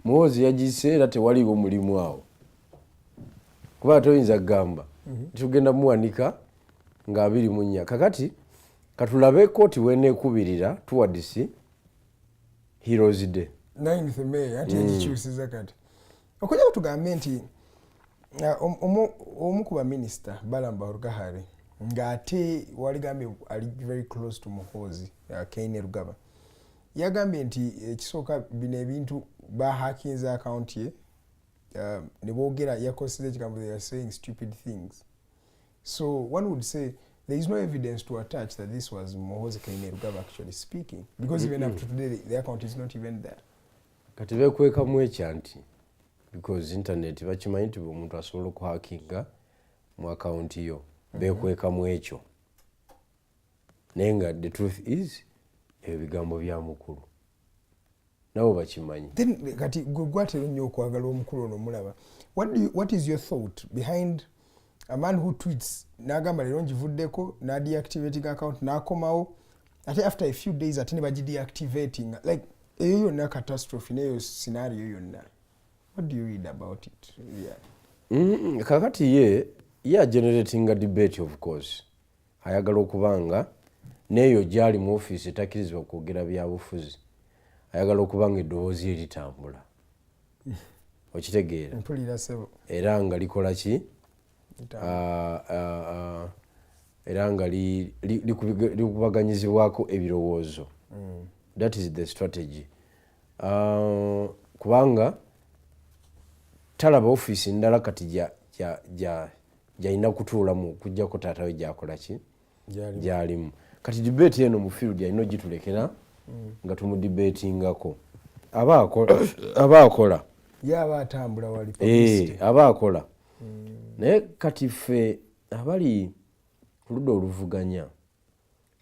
Muhoozi yagise era tewaliwo mulimu awo. Kuba toyinza kugamba tugenda muwanika nga 24. Kakati katulabe kooti weneekubirira towards Heroes Day 9th May ate ekikyusiza kati. Okujja kutugambe nti omu ku baminisita Balamba Olugahare ng'ate waligambye ali very close to Muhoozi Kaine Rugaba yagambye nti ekisooka bino ebintu bahakinze account ye ne boogera yakoseza ekigambo they are saying stupid things. So one would say there is no evidence to attach that this was Muhoozi Kaine Rugaba actually speaking, because even up to today the account is not even there. Kati bekwekamu ekyanti because internet bakimanyi nti omuntu asobola okuhakinga mu account yo bekwekamu ekyo naye nga the truth is ebigambo bya mukulu nabo bakimanyi. Then kati gwatero nnyo okwagala omukulu ono mulaba. What is your thought behind a man who tweets n'agamba leero ngivuddeko n'adeactivating account n'akomawo ate after a few days ate ne bagideactivating like eyo yonna catastrophe neyo scenario yonna. What do you read about it? Yeah. Kakati ye generating a debate of course. Ayagala okubanga neyo gyali mu office etakirizibwa kwogera byabufuzi. Ayagala okubanga eddoboozi eritambula. Okitegeera. Mpulira sebo. Era nga likola ki? Era nga likubaganyizibwako ebirowoozo. That is the strategy. Kubanga talaba office ndala kati gyalina kutuulamu kujjako taata we gyakola ki? Gyalimu. Kati debate eno mu field yalina ogitulekera nga tumudebatingako. Aba akola. Yaba atambula wali publicity. Aba akola. Naye kati ffe abali ku ludda oluvuganya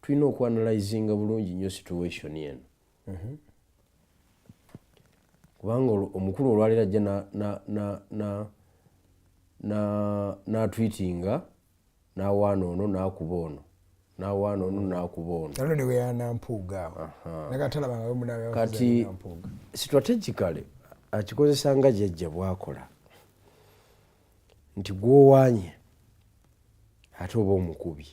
tulina okuanalyzinga bulungi nnyo situation eno. Kubanga omukulu olwalira ajja n'atweetinga n'awaana ono n'akuba ono n'awaana ono n'akuba ono. Nalo ne weyanampuuga. Nakatalaba nga munawe kati strategically akikozesa nga jjajja bwakola nti gwowaanye ate oba omukubi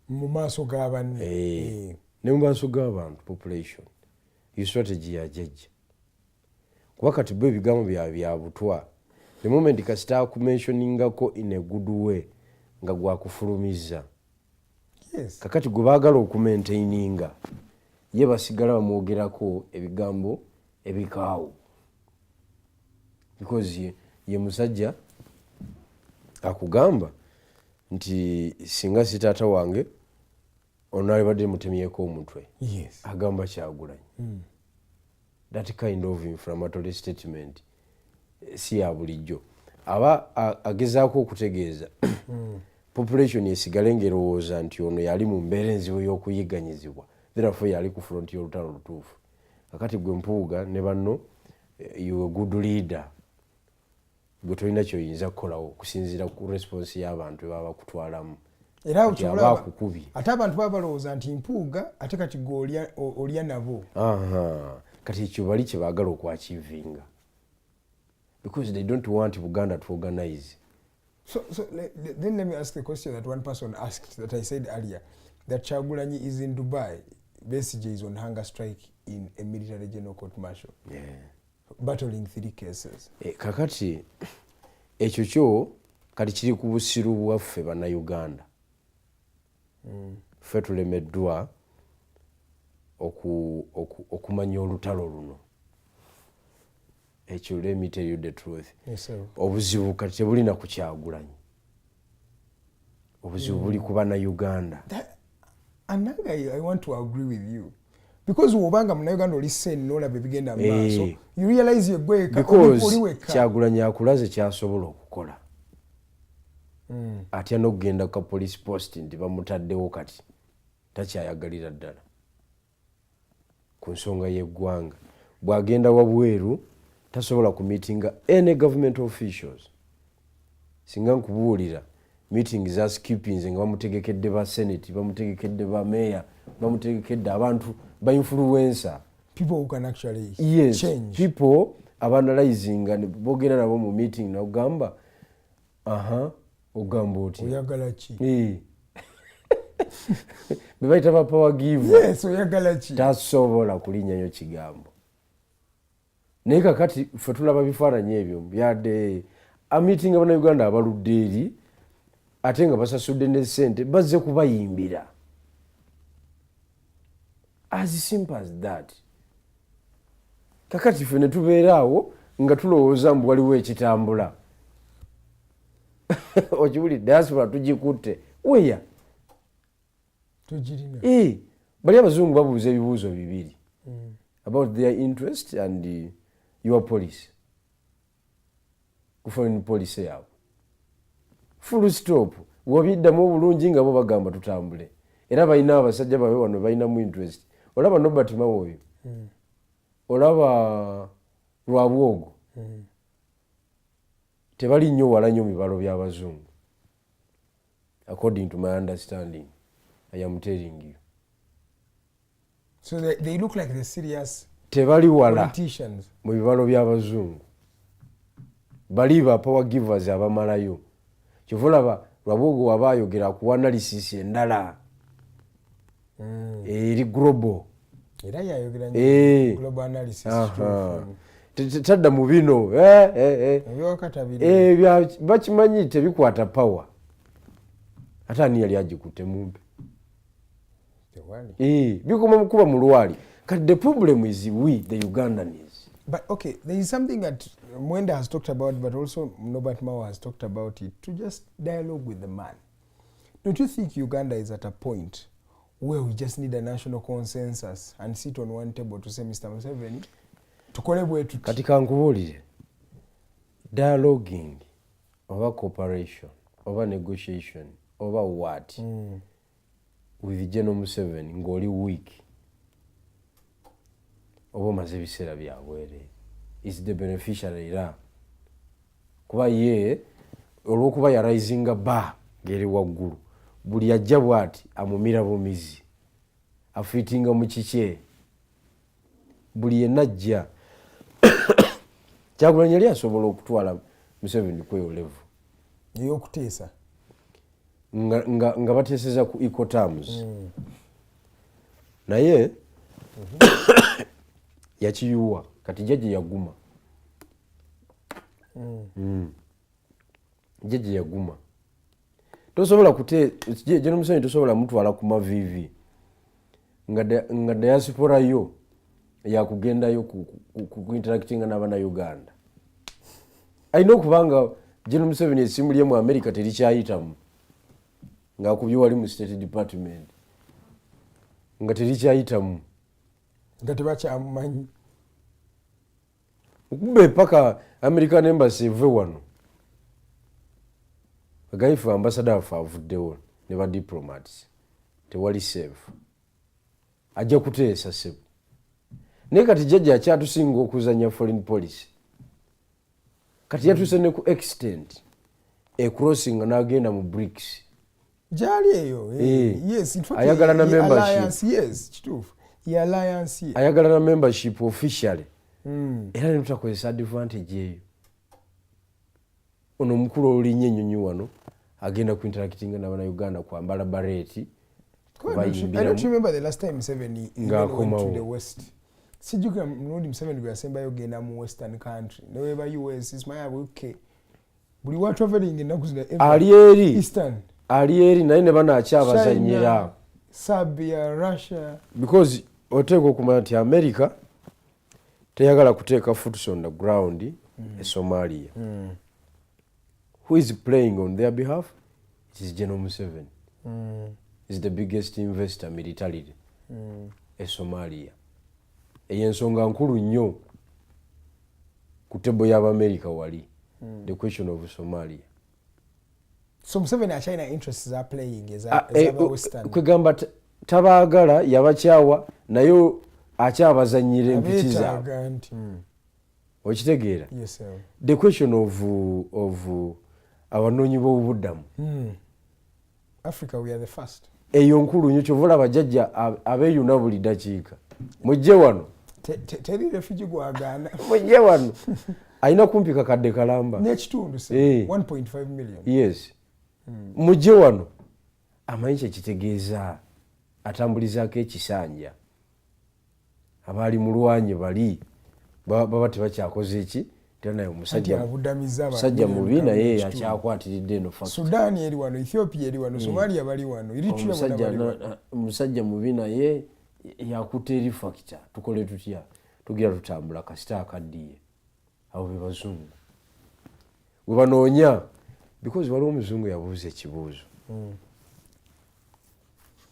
mu maaso g'abanne ne mu maaso g'abantu population. Iyo strategy ya jjajja kuba kati bo ebigambo bya butwa the moment kasita akumentioningako in a good way nga gwakufulumiza. Kakati gwe baagala okumaintaininga ye basigala bamwogerako ebigambo ebikaawo because ye musajja akugamba nti singa si taata wange ono alibadde mutemyeko omutwe. Agamba Kyagulanyi. That kind of inflammatory statement si ya bulijjo. Aba agezaako okutegeeza population esigale ng'erowooza nti ono yali mu mbeera enzibu y'okuyigganyizibwa therefore yali ku front y'olutalo olutuufu. Kakati gwe Mpuuga ne banno you a good leader gwe tolina kyoyinza kukolawo okusinziira ku response y'abantu baba bakutwalamu. Era okyolaba ate abantu baba balowooza nti Mpuuga ate kati gwe olya nabo. Kati ekyo bali kye baagala okwachivinga because they don't want Buganda to organize. So then let me ask the question that one person asked that I said earlier, that Kyagulanyi is in Dubai, Besigye is on hunger strike in a military general court martial, battling 3 cases. Kakati ekyo kyo kati kiri ku busiru bwaffe bannayuganda. Ffe tulemeddwa okumanya olutalo luno. Ekyo let me tell you the truth. Obuzibu kati tebulina ku Kyagulanyi. Obuzibu buli ku bannayuganda. Ananga, I want to agree with you. Because wobanga munnayuganda oli seni n'olaba ebigenda mu maaso, you realize yeggweka oliweka. Kyagulanyi akulaze kyasobola okukola. Atya n'okugenda ku police post nti bamutaddewo kati takyayagalira ddala ku nsonga y'eggwanga. Bw'agenda wabweru tasobola ku meetinga any government officials. Singa nkubuulira meeting za skippings nga bamutegekedde ba senate, bamutegekedde ba mayor, bamutegekedde abantu ba influencer. People who can actually change. People abanalizing and bogera nabo mu meeting na ogamba ogamba oti. Oyagala ki? Bebaita ba power give. Yes, oyagala ki? Tasobola kulinnyayo kigambo. Naye kakati ffe tulaba bifaananyi ebyo byadde meeting abannayuganda abaludde eri ate nga basasudde ne ssente bazze kubayimbira. As simple as that. Kakati ffe ne tubeera awo nga tulowooza mbu waliwo ekitambula. Okiwulidde diaspora tugikutte weya tugirina. Bali abazungu babuuza ebibuuzo bibiri about their interest and your policy, ku foreign policy yaabwe. full stop wabiddamu obulungi nga bo bagamba tutambule era balina abasajja babe wano balinamu interest olaba Nobert Mawoyo olaba Lwabwogo tebali nnyo wala nnyo mibalo by'abazungu according to my understanding. I am telling you. So they look like the serious tebali wala politicians mu bibalo by'abazungu bali ba power givers abamalayo kivulaba Lwabwogo waba ayogera ku analysis endala eri global era yayogera global analysis tadda mu bino bakimanyi tebikwata power ate ani yali agikutte mumpe bikoma mukuba mu lwali kati the problem is we the Ugandans. But okay, there is something that Mwenda has talked about, but also Nobert Mao has talked about it, to just dialogue with the man. Don't you think Uganda is at a point where we just need a national consensus and sit on one table to say, Mr. Museveni, tukole bwetu kati kankubuulire dialoguing over cooperation over negotiation over what with General Museveni ng'oli weak oba omaze ebiseera byabwere is the beneficiary era kuba ye olw'okuba yarayizinga ba ngeri waggulu buli ajja bw'ati amumira bumizi afiitinga mu kikye buli yenna ajja Kyagulanyi yali asobola okutwala Museveni kweyo level ey'okuteesa nga bateeseza ku equal terms naye yakiyuwa kati jjajja yaguma jjajja yaguma tosobola General Museveni tosobola mutwala ku mavivi nga diaspora yo yakugendayo ku interactinga n'abana Uganda alina okubanga General Museveni esimu lye mu America terikyayitamu ng'akubye wali mu State Department nga terikyayitamu nga tebakyamumanyi okubba paka American Embassy eve wano agaifu ambassador afe avuddewo ne ba diplomats tewali safe ajja kuteesa sebo naye kati jjajja akyatusinga okuzanya foreign policy kati yatuuse ne ku extent crossing n'agenda mu BRICS gyali eyo yes ayagala na membership yes kituufu ye alliance ye ayagala na membership officially era ne tutakozesa advantage eyo ono omukulu olinnya ennyonyi wano agenda ku interactinga n'abana Uganda kwambala bareti I don't remember the last time Museveni went to the west sijjukira mulundi Museveni bwe yasembayo ogenda mu western country neweba US ismaya buke buli wa traveling ennaku zino ali eri naye ne banakyabazanyira Serbia Russia because oteeka okumanya nti America teyagala kuteeka foot on the ground e Somalia who is playing on their behalf? It is General Museveni. Is the biggest investor militarily e Somalia. Eyensonga nkulu nnyo ku tebo y'Amerika wali the question of Somalia. So Museveni China interests are playing as a western. Kwegamba tabaagala yabakyawa naye akyabazanyira empiki zaabwe. Okitegeera? Yes sir. The question of abanoonyi b'obubuddamu. Africa we are the first. Eyo nkulu nnyo kyovula abajjajja abeeyuna buli dakiika. Mujje wano. Teri refugee gwagaana. Mujje wano. Alina kumpi kakadde kalamba. N'ekitundu 1.5 million. Yes. Mujje wano. Amanyi kye kitegeeza atambulizaako ekisanja. Abaali mu lwanyi bali baba tebakyakoze eki tera naye omusajja mubi naye akyakwatiridde eno Sudan eri wano, Ethiopia eri wano, Somalia bali wano, omusajja mubi naye yakutte eri factor. Tukole tutya tugira tutambula kasita akaddiye abo be bazungu we banoonya because waliwo omuzungu yabuuza ekibuuzo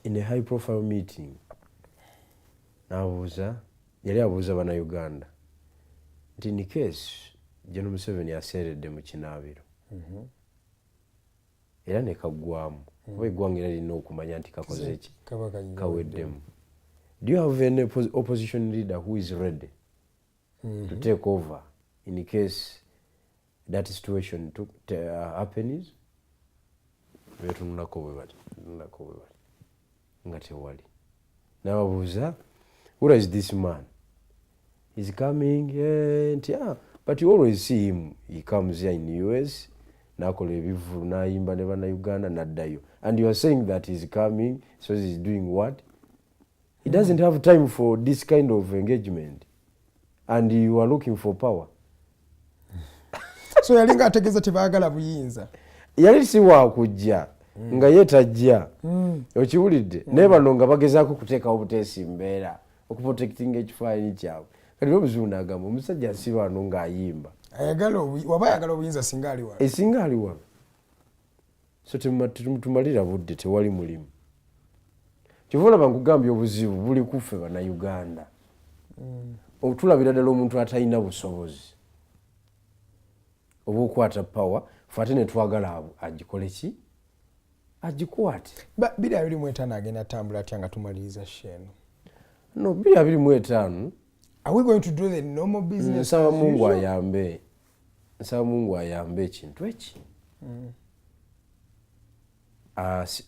in a high profile meeting yali abuuza bana Uganda nti in case General Museveni aseeredde mu kinaabiro era ne kaggwamu oba eggwanga era lirina okumanya nti kakoze ki kaweddemu. Do you have any opposition leader who is ready to take over in case that situation happens? Betunulako bwe bati nga tewali. Nababuuza, who is this man? He's coming and but you always see him. He comes here in the US, nakola ebivulu nayimba ne bana Uganda naddayo. And you are saying that he's coming, so he's doing what? He doesn't have time for this kind of engagement. And you are looking for power. So yalinga ategeza tebaagala buyinza. Yali si wa kujja nga yetajja. Okiwulidde naye bano nga bagezaako kuteekawo buteesi mbeera okuprotecting ekifaananyi kyabwe. Kati obuzungu n'agamba omusajja si wano ng'ayimba. Waba ayagala obuyinza singa ali wano. Esinga ali wano. So tumalira budde tewali mulimu. Kyova olaba nkugambye obuzibu buli kuffe bannayuganda. Otulabira ddala omuntu atalina busobozi oba okwata power ffe ate ne twagala agikole ki agikwate. 2025 agenda tambula atya nga tumaliriza sheno? No, 2025 are we going to do the normal business? Nsaba Mungu ayambe ekintu eki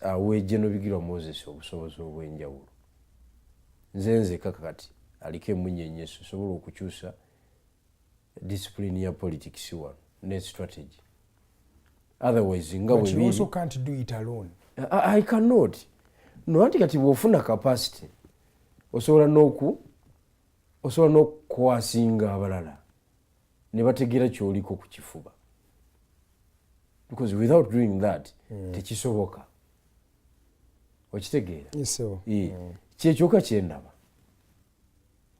aweje no Bigirwa Moses obusobozi obw'enjawulo. Nze kakati aliko emunyenye sobola okukyusa discipline ya politics wano ne strategy. Otherwise nga but you also can't do it alone. I cannot. No, anti kati bwofuna capacity osobola n'okukwasinga abalala ne bategeera kyoliko ku kifuba. Because without doing that tekisoboka. Okitegeera? Kyekyoka kyendaba.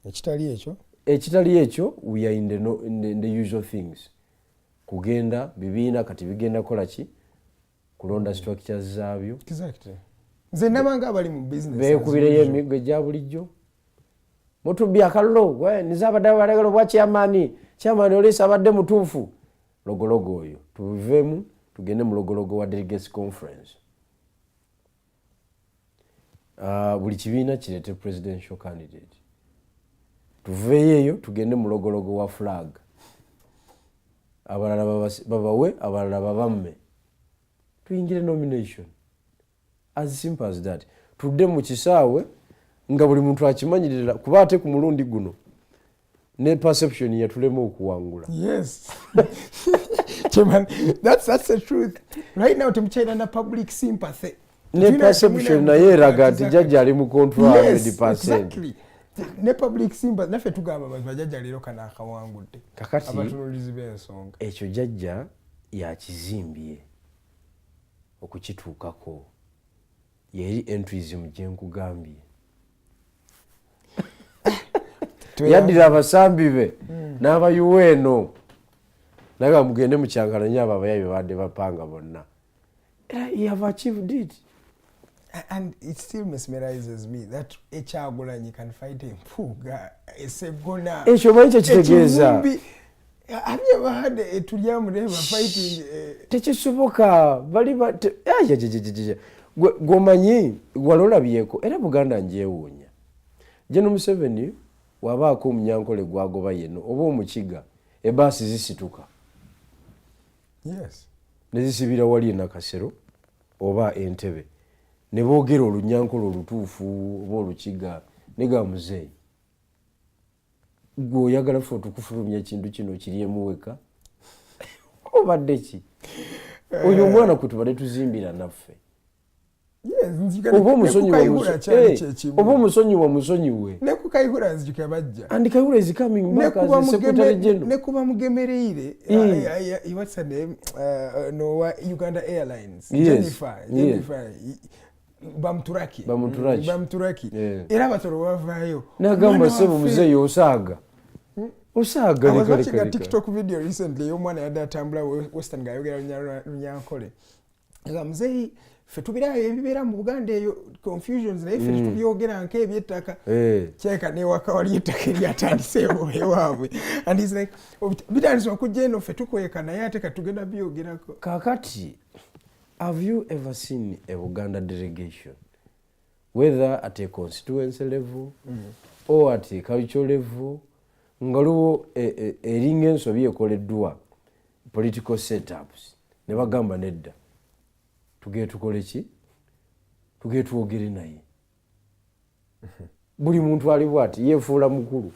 Ekitali ekyo we are in the usual things. Kugenda bibiina kati bigenda kola ki kulonda structures zaabyo. Exactly. Nze nabanga abali mu business beekubireyo emiggo gya bulijjo. Mutubbi akallo nizaabadde balegalo bwa chairman Aleese abadde mutuufu. Logologo oyo tubiveemu tugende mu logologo wa delegates conference. Buli kibiina kirete presidential candidate. Tuveeyo tugende mu logologo wa flag. Abalala babawe abalala babamme. Tuyingire nomination. As simple as that. Tudde mu kisaawe nga buli muntu akimanyirira kuba ate ku mulundi guno ne perception yatulema okuwangula. Yes. Chairman, that's the truth. Right now tumchaina na public sympathy. Ne perception na yeraga ati jajja ali mu control 100%. Exactly. Ne public sympathy nafe tugamba bajajja lero kana akawangudde. Kakati abatunulizi b'ensonga. Ekyo jajja yakizimbye okukituukako. Yeri entrism gye nkugambye. Yaddira abasambi be n'abayuweeno naga mugende mu kyankalanya abo abayabi badde bapanga bonna. He have achieved it. And it still mesmerizes me that Kyagulanyi can fight a Mpuuga, a Sseggona. Ekyo manyi kyekitegeeza. Have you ever had a Tulyamu fighting? Tekisoboka. Bali gwomanyi gwalolabyeko era Buganda njeewuunya. General Museveni wabaako omunyankole gwagoba yenno oba omukiga ebaasi zisituka. Yes. Ne zisibira wali e Nakasero oba Entebbe. Ne boogera olunyankole olutuufu oba olukiga ne ga muzeeyi. Gwe oyagala ffe otukufulumya ekintu kino kiryemu weka. Obadde ki? Oyo omwana kwe tubadde tuzimbira naffe. Oba omusonyiwa musonyiwe. Ne ku Kayihura nzijukira bajja. And Kayihura is coming back as the Secretary General. Ne kuba mugemereire. What's her name? No, Uganda Airlines. Jennifer. Bamturaki. Era batoro bavaayo. Nagamba sebo muzeeyi osaaga. Osaaga. I was watching a TikTok video recently y'omwana yadde atambula Western ng'ayogera Lunyankole. Nga muzeeyi ffe tubirayo ebibeera mu Buganda eyo confusions naye ffe tubyogera nk'ebyettaka. Kyeka n'ewaka wali ettaka eryatandiseewo ewaabwe. And he's like, bitandise okujja eno ffe tukweka naye ate katugenda byogerako. Kaakati Have you ever seen a Uganda delegation, whether at a constituency level or at a cultural level, ngaliwo eringa ensobi ekoleddwa political setups ne bagamba nedda tugende tukole ki tugende twogere naye buli muntu ali bwati yefuula mukulu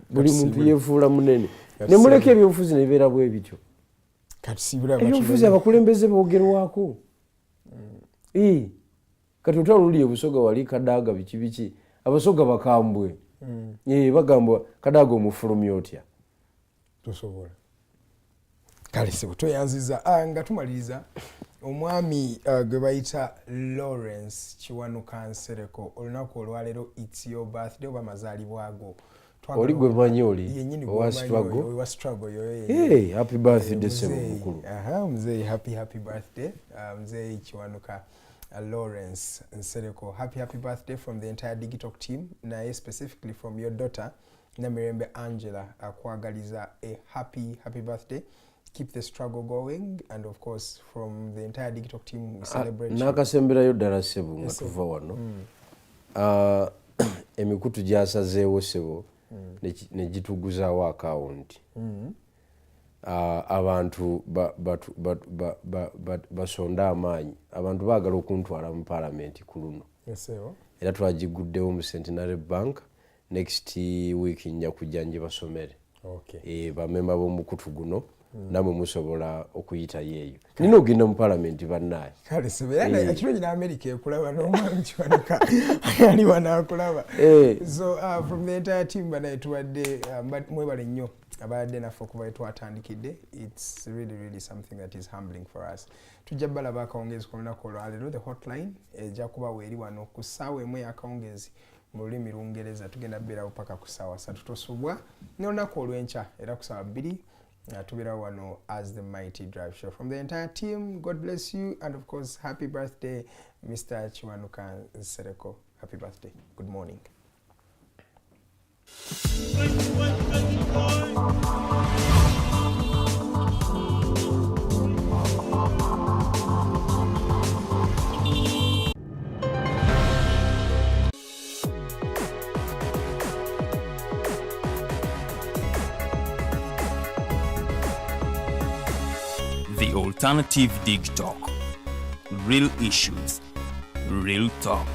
buli muntu yefuula munene ne muleke ebyobufuzi ne bibeera bwe bityo ebyobufuzi abakulembeze boogerwako kati otwalulire busoga wali kadaaga biki abasoga bakambwe bagamba kadaaga omufulumya otya tosobola kale sebo toyanziza nga tumaliriza omwami gwe bayita Lawrence Kiwanuka Nsereko olunaku olwaleero it's your birthday oba amazaalibwa ago oli gwe manyi oli owa struggle yoyo happy birthday sebo mukulu mzee happy birthday mzee Kiwanuka Lawrence Nsereko, happy birthday from the entire Digitalk team, naye specifically from your daughter Namirembe Angela akwagaliza a happy birthday. Keep the struggle going, and of course from the entire Digitalk team we celebrate. Nakasemberayo ddala sebo nga tuva wano emikutu gyasazeewo sebo ne gituguzaawo akawunti abantu basonda amaanyi abantu baagala okuntwala mu parliament ku luno era twagiguddewo mu Centenary Bank next week nja kujja nje basomere bamemba b'omukutu guno namwe musobola okuyitayo eyo nina ogenda mu parliament bannaye kale sebera ekiro gina America ekulaba n'omwami Kiwanuka ali wanaakulaba so from the entire team banaye tuwadde mwebale nnyo abadde naffe okuva twatandikidde. It's really something that is humbling for us. Tujja balaba akawungezi ku lunaku olwaleero the hotline ejja kubawo eri wano ku ssaawa emu ey'akawungezi mu lulimi Lungereza tugenda beerawo paka ku ssaawa 3 tosubwa n'olunaku olw'enkya era ku ssaawa 2 tubeerawo wano as the Mighty Drive Show. From the entire team, God bless you, and of course happy birthday Mr. Kiwanuka Nsereko. Happy birthday. Good morning. The Alternative Dig Talk. Real issues, real talk.